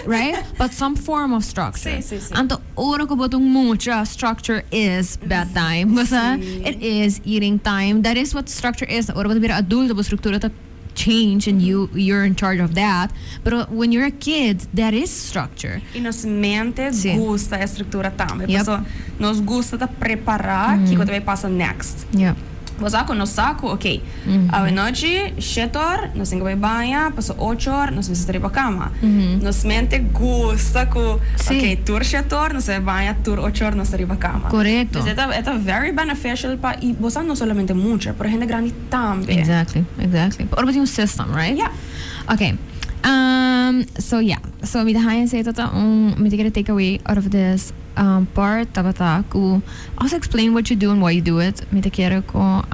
right? But some form of structure. Sí. Anto ora ko botong mucha structure is bedtime. Basta it is eating time. That is what structure is. Ora ko bira adulto bo struktura ta change and you're in charge of that. But when you're a kid, that is structure. E nos mente gusta a estrutura também. Yep. Nos gusta de preparar que também passa next. Yeah. Você no saco, ok. A noite, 7 horas, nós temos que banhar, passou 8 horas, nós vamos ir para a cama. Nos mente gusta que, ok, tur 7 horas, nós vamos banhar, tur 8 horas, nós vamos ir para a cama. Correcto. Então, é very beneficial para, e você não somente muito, para gente grande também. Exactly. Or about yung system, right? Yeah. Okay. So with the high say that me take a takeaway out of this part tabata ku also explain what you do and why you do it. Me te quiero ko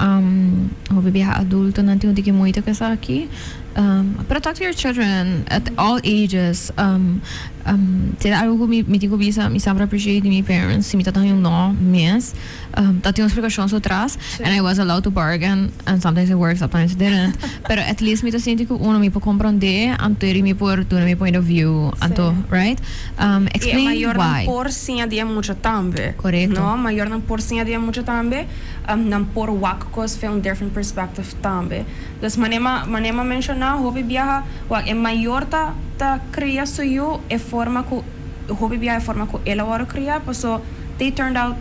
hobi biha adulto nanti undi ki muito ka sa aqui. But talk to your children at all ages. Algo que me digo bisa, me sempre appreciate my parents. Me tatang yung no, mes. Tati yung explicação so atrás. And I was allowed to bargain. And sometimes it worked, sometimes it didn't. Pero at least me ta sinti ko uno me po comprender. Anto eri me por tu me point of view. Anto, right? Explain maior why. Não por sim dia muito também. Correto. No, maior não por sim dia muito também. Não por wakos foi different perspective também. Dus manema mencionar hobby viaja, é maior ta cria suyo é forma que hobby viaja é forma que ela agora cria, so they turned out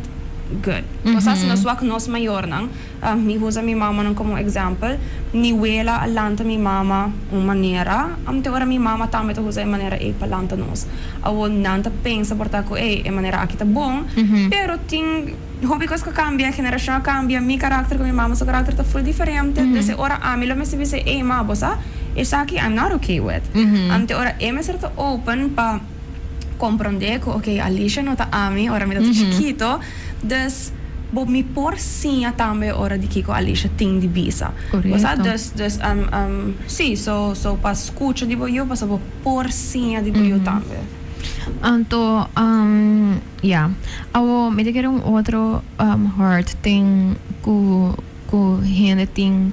good. Pasas nos wak nos maior nang mi usa mi mama nang como example, ni wela alanta mi mama maneira, te ora mi mama também te usa maneira e palanta nos. Awon nanta pensa porta ko maneira aqui tá bom, pero ting hobby que cambia, a geração cambia, mi carácter com mi mama, seu carácter tá full diferente. Desse ora a mi lo me se dice, ma bossa, isso aqui I'm not okay with. Ante ora me certo open pa compreender que okay, Alysha não tá a mim, ora me tá chiquito, dus bo mi por sinha também ora de Kiko Alysha ting de bisa. Correto. Sì, so pa escucha de boyo, pa so por sinha de boyo também. Anto, yeah. Awo, may tigre un otro heart thing ku hindi ting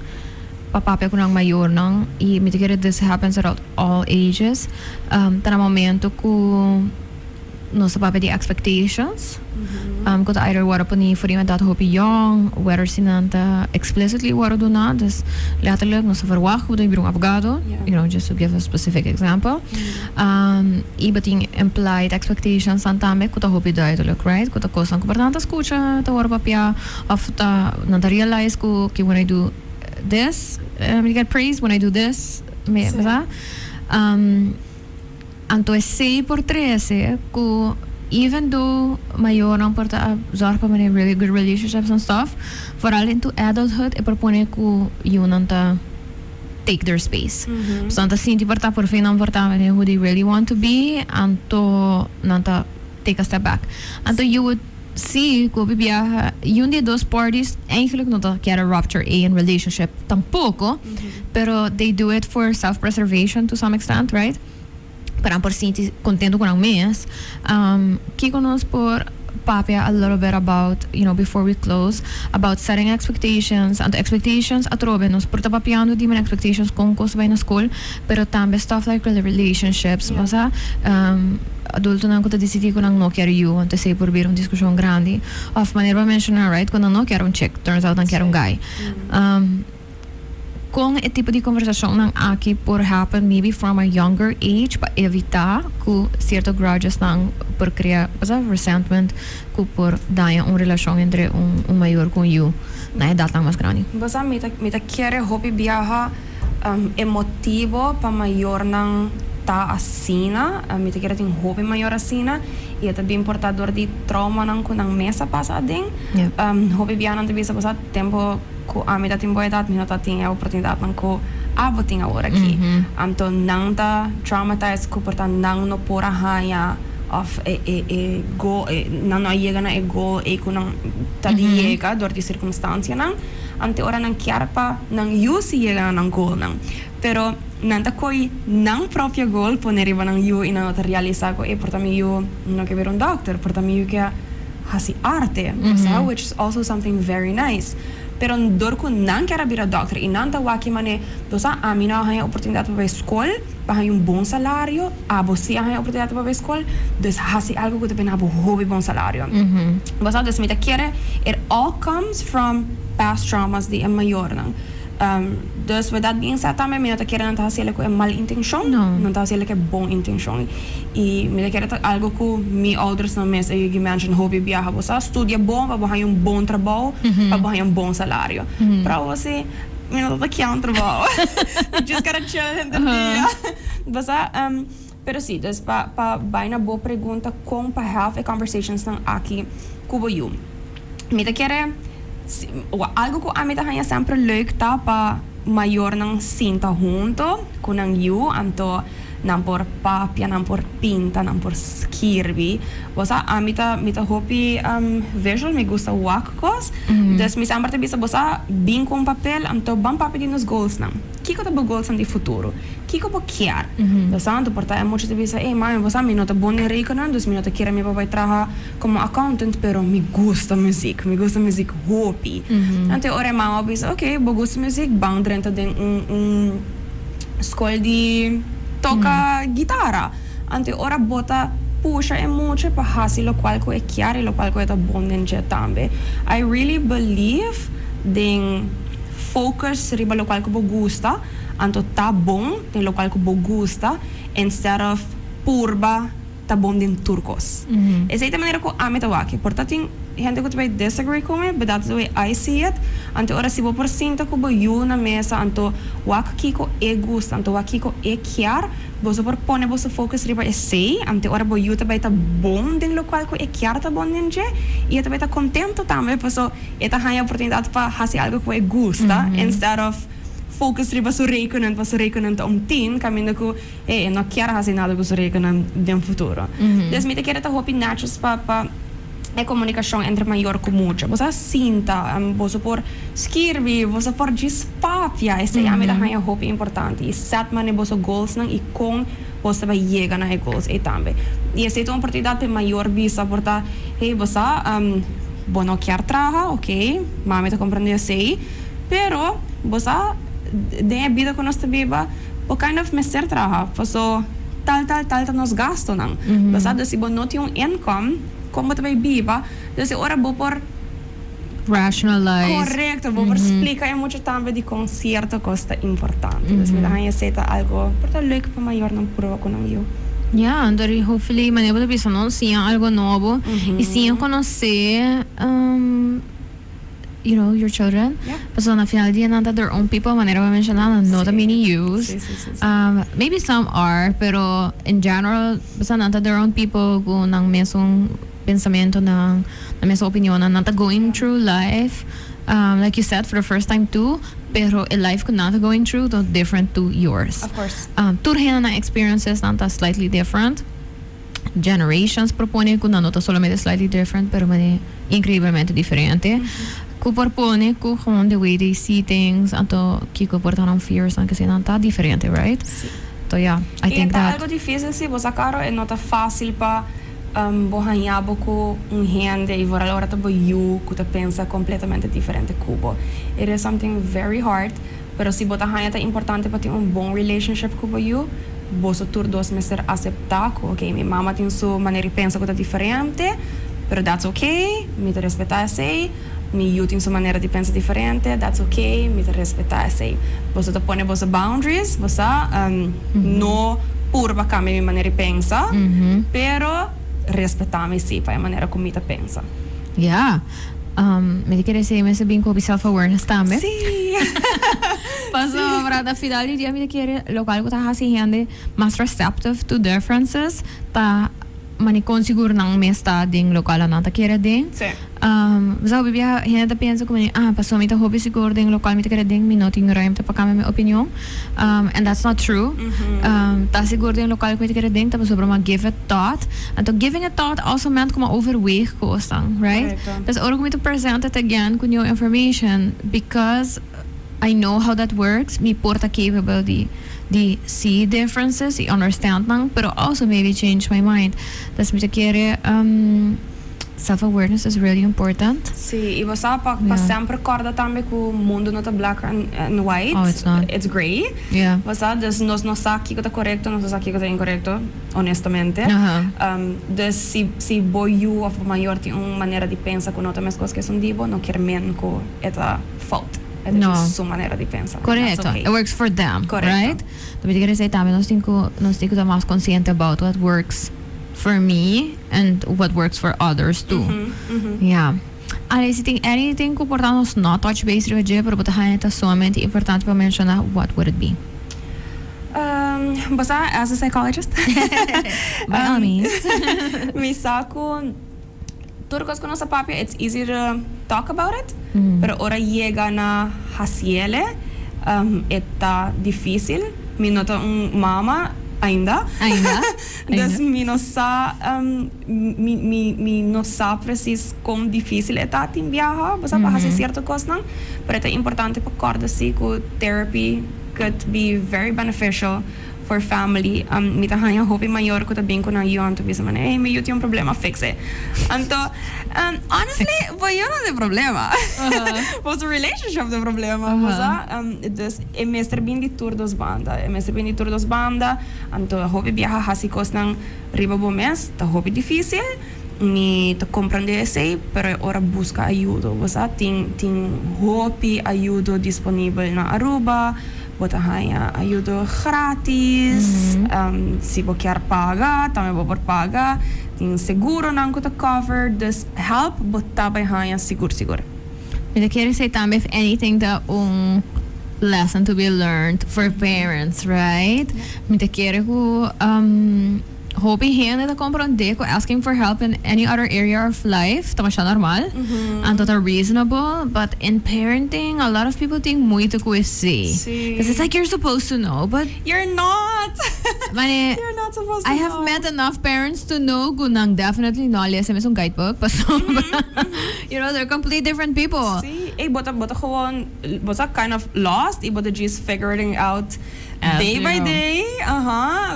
papapya ko ng mayor nang I may tigre this happens at all ages. Tana momento ku no sa papya di expectations. Kung either wara po ni for iemand dat hoop young, whether sinanta explicitly wara do na, dus letterlijk no sa verwacht hoe de birong abogado, just to give a specific example. Iba ting implied expectations santame kuta hoop duidelijk, right? Kuta kosang komportanta escucha, ta wara papya, of ta nanta realize ku ki when I do this, I get praised when I do this, ¿verdad? Anto es 6x13 ku even though mayor ang porta zorg pa man really good relationships and stuff, vooral into adulthood e propone ku yiunan ta take their space. So anta sinti porta por fin ang porta who they really want to be anto nanta take a step back. Anto you would see ku bibiyaha yun di those parties eigenlijk not dat kaya rupture in relationship tampoco, pero they do it for self-preservation to some extent, right? Para por sinti contento con ang mes. Kiko nos por papia a little bit about, before we close, about setting expectations. And the expectations atrobe nos por tapapiano di man expectations kung kos bay na school, pero tambe stuff like relationships, basta adulto nang kuta disiti ko nang no quiero you, ante say por bir un diskusyon grande. Of manera mencionar, right, kung no quiero un chick, turns out nang quiero un guy. Kung e tipo di conversasyon ng aki por happen maybe from a younger age pa evita ku cierto grudges ng por crea resentment ku por daya un relasyon entre un mayor con you na edad lang mas grande. Basta mita quiere hopi biyaha emotivo pa mayor ng ta asina, mita quiere ting hopi mayor asina e ita bem portador di trauma ng kunang mesa pasa ding. Hopi biyaha ng bisa pasa tempo ko ami dating boy dat minota tinha oportunidade ng ko abo tinha ora aqui anto nang ta traumatized ko porta nang no pora haya of go nang no llega na go ko nang tadiega dor di circunstancia nang ante ora nang chiara pa nang you si llega nang goal nang pero nanta koi nang proprio goal poneriva nang you ina nota realiza ko porta mi you no che ver un doctor porta mi you che hasi arte which is also something very nice. Pero dor ko nang kera bira doctor inanta waki mane dosa amina hanya oportunidade para escola para um bom salário abo se hanya oportunidade para escola dus hasi algo que depende abo hobby bom salário basta dus mita kere it all comes from past traumas de maior nang dus with that being said também mita kere nanta hasi algo mal intention nanta hasi algo bom intention e mita kere algo que mi ouders não mes eu imagine hobby viaja você estudia bom para ganhar bom trabalho para ganhar bom salário para você não tá aqui um trabalho just gotta chill in the dia basta pero sim dus pa baina boa pergunta com para have a conversations nang aqui kubo you mita kere algo que a mim também é sempre leuk tá para maior não sinta junto com ang you anto não por papia não por pinta não por skirbi bosa a mim tá hopi visual me gusta wakos dus me sempre te bisa bosa bem com papel anto bam papel nos goals não kiko tá goals de futuro kiko po quer bosa anto porta é muito te bisa mãe bosa me nota bom rekening dus me nota quer me papai traha como accountant pero me gusta music hopi anto ora mama bisa okay bo gusta music bang drenta den escola de toca guitarra ante ora bota puxa emoce pa hasi lo qual ko é chiaro lo qual ko é bom nenge tambe I really believe den focus riba lo qual ko bo gusta anto tá bom den lo qual ko bo gusta instead of purba tá bom den turcos essa é a maneira ko ame ta waki portating gente que vai disagree com me but that's the way I see it ante ora si bo por sinta ko bo you na mesa anto wak kiko e gusta anto wak kiko e chiar bo so por pone bo so focus riba e sei ante ora bo you ta vai ta bom den lo qual ko e chiar ta bom nenge e ta vai ta contento tambe po so e ta hanya oportunidade pa hasi algo ko e gusta instead of focus riba su rekening om 10 caminho ko não quero fazer nada com su rekening den futuro dus me te quero ta hopi nachos pa é comunicação entre maior com mucha. Você sinta, você por escrever, você por dispapia. Esse é a minha hope importante. E set man você goals nang e com você vai chegar na goals e também. E essa é uma oportunidade maior visa porta, hey, você bom não quer trabalhar, ok? Mami te compreende sei, pero você de a vida que nós viva, o kind of messer trabalhar, so tal nos gasto nang. Você se bom não tem income como te vai viva, dus ora bo por Rationalize. correcto, bo por explicar muito também de com cierto costa importante. Dus me dá seta algo, porta leuk para maior não prova com eu. Yeah, dari hopefully maneira de pessoa não sim algo novo e sim conhecer you know, your children. Yeah. Pero na final dia nada their own people, maneira ba mencionar, not a mini use. Sí. Maybe some are, pero in general, basta nada their own people kung nang mesong pensamento ng mesong opinion na nata going through life. Like you said, for the first time too, pero a life could not going through to different to yours. Of course. Turhen na experiences nata slightly different. Generations propone kung nota solamente slightly different, pero mani incredibilmente diferente. Ku propone ku gewoon the way they see things, ato kiko portaram fears na kasi nata diferente, right? Sí. So yeah, I think that algo difícil se você caro é nota fácil para bohanhabo com gente e vor allora te boiu que te pensa completamente diferente cubo. It is something very hard, pero se bota hanha é importante para ter bom relationship com boiu. Boso tur dos meser aceitar que ok, minha mama tem sua maneira de pensar que é diferente, pero that's okay, me te respeitar sei. Mi tem sua maneira de pensar diferente, that's okay, me te respeitar sei. Você te põe você boundaries, você não purva cambia minha maneira de pensar, pero respeitar-me sim, para a maneira como me pensa. yeah. Me querer dizer, mas bem com self-awareness também. Sim. Paso para da final dia me querer local que tá haciendo mais receptive to differences, tá mani consigur nang mesta ding local na ta querer ding. Sim. Zo bibia hena pensa como paso me ta hobby seguro ding local me ta querer ding me noting ruim ta para minha opinião. And that's not true. Ta seguro ding local me ta querer ding ta paso para give it thought. And to giving it thought also meant como overweeg kostang, right? That's ook me to present it again with new information because I know how that works. Me porta capable the see differences, the understand nang, pero also maybe change my mind. Das me querer self-awareness is really important. Sim, e você pa sempre recorda também que o mundo não tá black and white. Oh, it's not. It's gray. Yeah. Você dus nós não sabe que tá correto, nós sabe que tá incorreto, honestamente. Dus se boiu of maior tem uma maneira de pensar que não tem mais coisas que são divo, não quer men que é falta. No. Sua maneira de pensar. Correcto. Okay. It works for them, Correcto. right? So we say também nós tenho que mais consciente about what works for me and what works for others too. Yeah. Alysha, tem anything que portanto nós not touch base hoje, pero botar é somente importante para mencionar, what would it be? Você as a psychologist? By all means. Me saco tudo que nossa papia, it's easy to talk about it, pero ora llega na haciele, está difícil. Me nota mama ainda. Dus me não sa me não sa precis como difícil está em viajar, você para fazer certa coisa não, pero é importante para acordar-se que therapy could be very beneficial for family. Me tá hanha hope maior que também com a yiunan to bisa man, hey, me tem problema, fix it. Então, honestly, eu não tenho problema. Was a relationship the problema. Dus é mestre bem de tour dos banda. Então, hope viaja hasi cos nang riba bo mes, tá hope difícil. Me te compreender sei, pero ora busca ajuda. Você tem hope ajuda disponível na Aruba. Bota hanha ajuda grátis. Se você quer pagar, também vou pagar. Tem seguro não que te cover. Dus help botar by hanha seguro. Eu quero dizer também if anything that lesson to be learned for parents, right? Eu quero hoping hena da compreender que asking for help in any other area of life tama siya normal and that are reasonable, but in parenting a lot of people think muito ko say because it's like you're supposed to know, but you're not. Mane, You're not supposed to I have know. met enough parents to know gunang definitely no SMS yung guidebook. You know, they're completely different people. See, bota gewoon, bota kind of lost. Bota just figuring out day by day.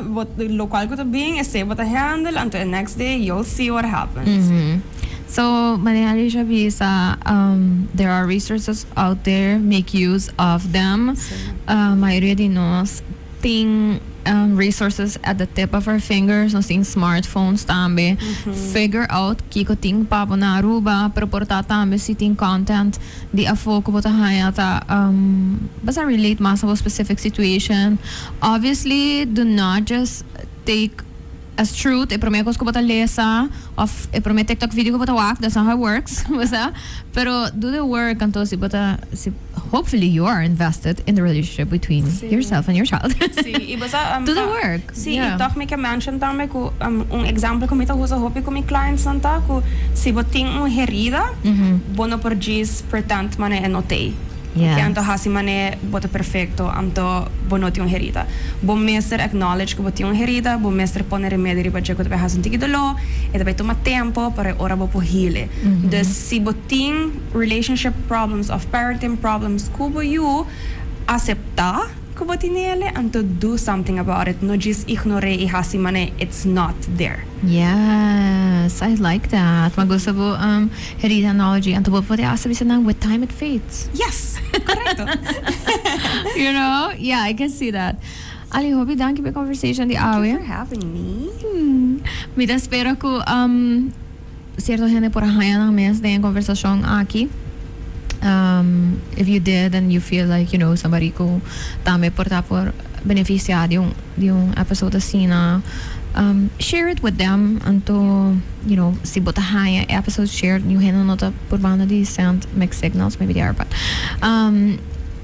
What the local ko to being, say bota handle until the next day, you'll see what happens. So, Alysha Bisa, there are resources out there. Make use of them. Maioria de nós tem resources at the tip of our fingers. Nós tem smartphones também. Figure out kiko ting papo na Aruba, pero porta também se tem content di a foco bota haya ta basta relate mas sa specific situation. Obviously, do not just take as truth, prometo ko bata lesa of prometo TikTok video ko bata wak, that's not how it works. Basta, pero do the work anto si bata si hopefully you are invested in the relationship between yourself and your child. Iba sa do the work. Itak mi ka mention tame ko example ko mita husa hopi ko mi clients nanta ko si boting herida bono por gis pretend mane enotei. Yeah. Anto hasi mane bota perfecto amto bonoti yung herida. Bom mester acknowledge ko boti yung herida, bom mester pone remedio riba ko tabe hasun tiki dolo, eta bay toma tempo para ora bo po hile. The si boting relationship problems of parenting problems kubo you acepta ko boti nele and to do something about it, no just ignore ihasi mane it's not there. Yes, I like that. Magusto po herida analogy. Anto po pwede asabi sa nang with time it fades. Yes, correcto. You know? Yeah, I can see that. Ali, hobi, thank you for the conversation di Thank awe. you for having me. Mita espero ko cierto gente por haya ng mes de conversación aquí. If you did and you feel like, you know, somebody ko tame por beneficiado yung episode assim na share it with them unto, you know, si botahaya episodes shared you heno nota por banda di send mixed signals, maybe they are, but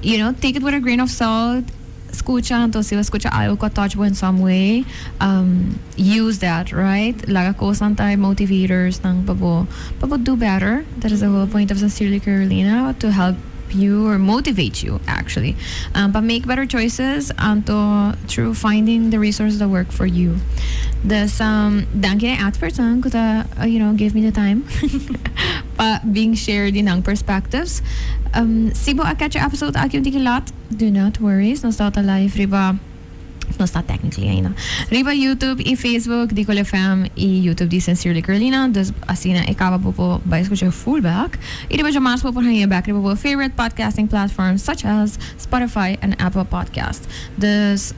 you know, take it with a grain of salt. Escucha, entonces escucha algo que touch in some way, use that, right? Laga ko santay motivators ng pabo do better. That is the whole point of Sincerely Carolina, to help you or motivate you actually, but make better choices through finding the resources that work for you. This thank you at person kuta you know, give me the time being shared in ang perspectives. Sibo catch episode aki lot. Do not worry, no start live riba. No, it's not technically ainda. Riba YouTube e Facebook di Cole FM e YouTube di Sincerely Carolina. Dus asina ikaba po ba escuchar fullback. E riba jamas po hanging back riba po favorite podcasting platforms such as Spotify and Apple Podcast. Dus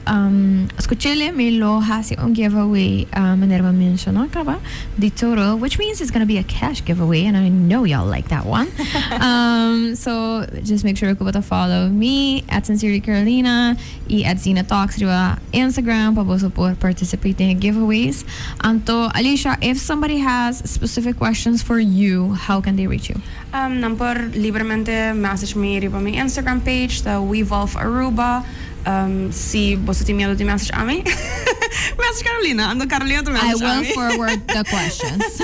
escuchele me lo hasi un giveaway manerva mention akaba di total, which means it's gonna be a cash giveaway, and I know y'all like that one. So just make sure to follow me at Sincerely Carolina e at Zina Talks riba Instagram paboso por participating in giveaways. Anto, Alysha, if somebody has specific questions for you, how can they reach you? Nampor libremente message me riba mi Instagram page, the Wevolve Aruba. Si boso ti miedo di message a me. Message Carolina, ando Carolina to I message will a me. forward the questions.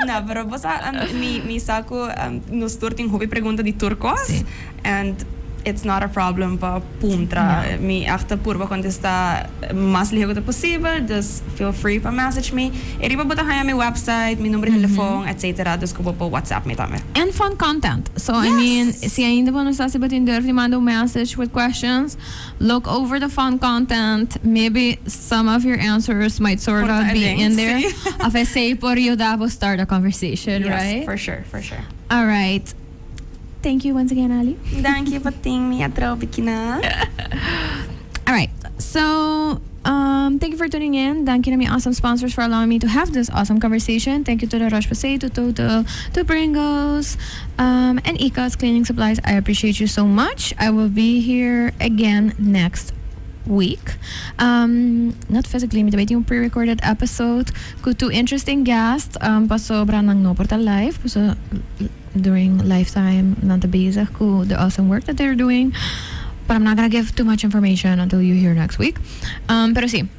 No, pero bosa mi saco nos turting hobby pregunta di turcos, Sí. and it's not a problem pa puntra. Mi achta purba contesta mas liho ko possible. Just feel free pa message me. Eri pa buta kaya mi website, mi numero de telefone, etc. Dus ko po WhatsApp mi tame. And fun content. So, I mean, si ainda po nasasibat in there, manda a message with questions, look over the fun content. Maybe some of your answers might sort of be in there. If I say por you, that will start a conversation, Yes, right? for sure, for sure. All right. Thank you once again, Ali. Thank you for ting mi atropikina. All right. So, thank you for tuning in. Thank you to my awesome sponsors for allowing me to have this awesome conversation. Thank you to the Roche Pasay, to Total, to Pringles, and Ika's Cleaning Supplies. I appreciate you so much. I will be here again next week. Not physically, may yung pre-recorded episode ko two interesting guests. Pasobra ng no portal live. Paso during lifetime nanta bezig ko the awesome work that they're doing. But I'm not gonna give too much information until you hear next week. Pero sí,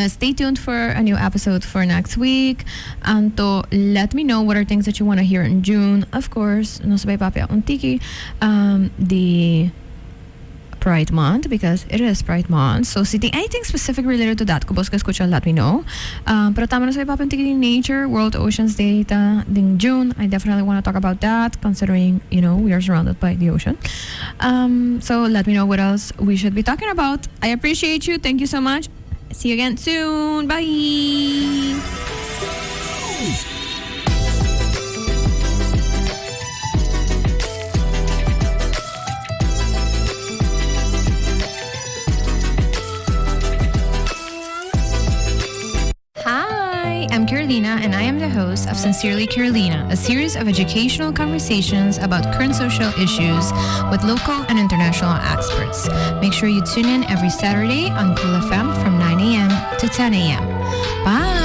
stay tuned for a new episode for next week. And to let me know what are things that you want to hear in June. Of course, no sabay papi akong tiki. The Pride Month, because it is Pride Month. So, anything specific related to that, kubos ka escucha, let me know. Pero tama na sa ipapantigin nature, World Oceans Day ding June. I definitely want to talk about that, considering, we are surrounded by the ocean. So let me know what else we should be talking about. I appreciate you. Thank you so much. See you again soon. Bye. Hi, I'm Carolina, and I am the host of Sincerely Carolina, a series of educational conversations about current social issues with local and international experts. Make sure you tune in every Saturday on Cool FM from 9 a.m. to 10 a.m. Bye!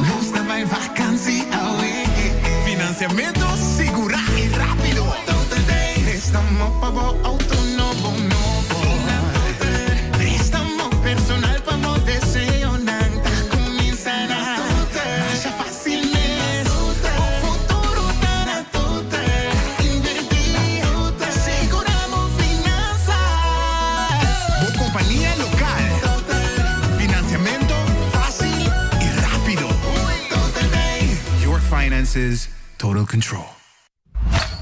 Gusta vai vakantie away. Financiamiento segura y rápido. Totally. Préstamo pago autonomo. Préstamo personal pago deseonan. Comienza na. Masya fácil mes. O futuro para total. Invertir. Seguramos finanzas. Por compañía local. Financiamiento fácil y rápido. Your finances, total control.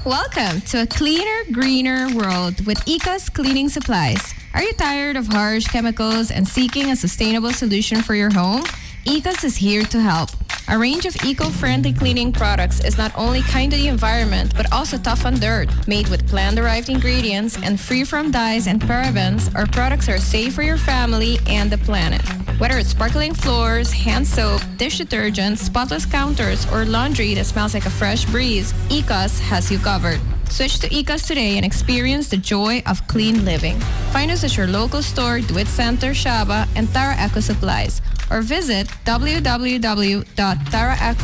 Welcome to a cleaner, greener world with Ecos Cleaning Supplies. Are you tired of harsh chemicals and seeking a sustainable solution for your home? Ecos is here to help. A range of eco-friendly cleaning products is not only kind to the environment, but also tough on dirt. Made with plant-derived ingredients and free from dyes and parabens, our products are safe for your family and the planet. Whether it's sparkling floors, hand soap, dish detergent, spotless counters, or laundry that smells like a fresh breeze, Ecos has you covered. Switch to Ecos today and experience the joy of clean living. Find us at your local store, Do-It Center, Shaba, and Tara Eco Supplies, or visit www.taraeco.com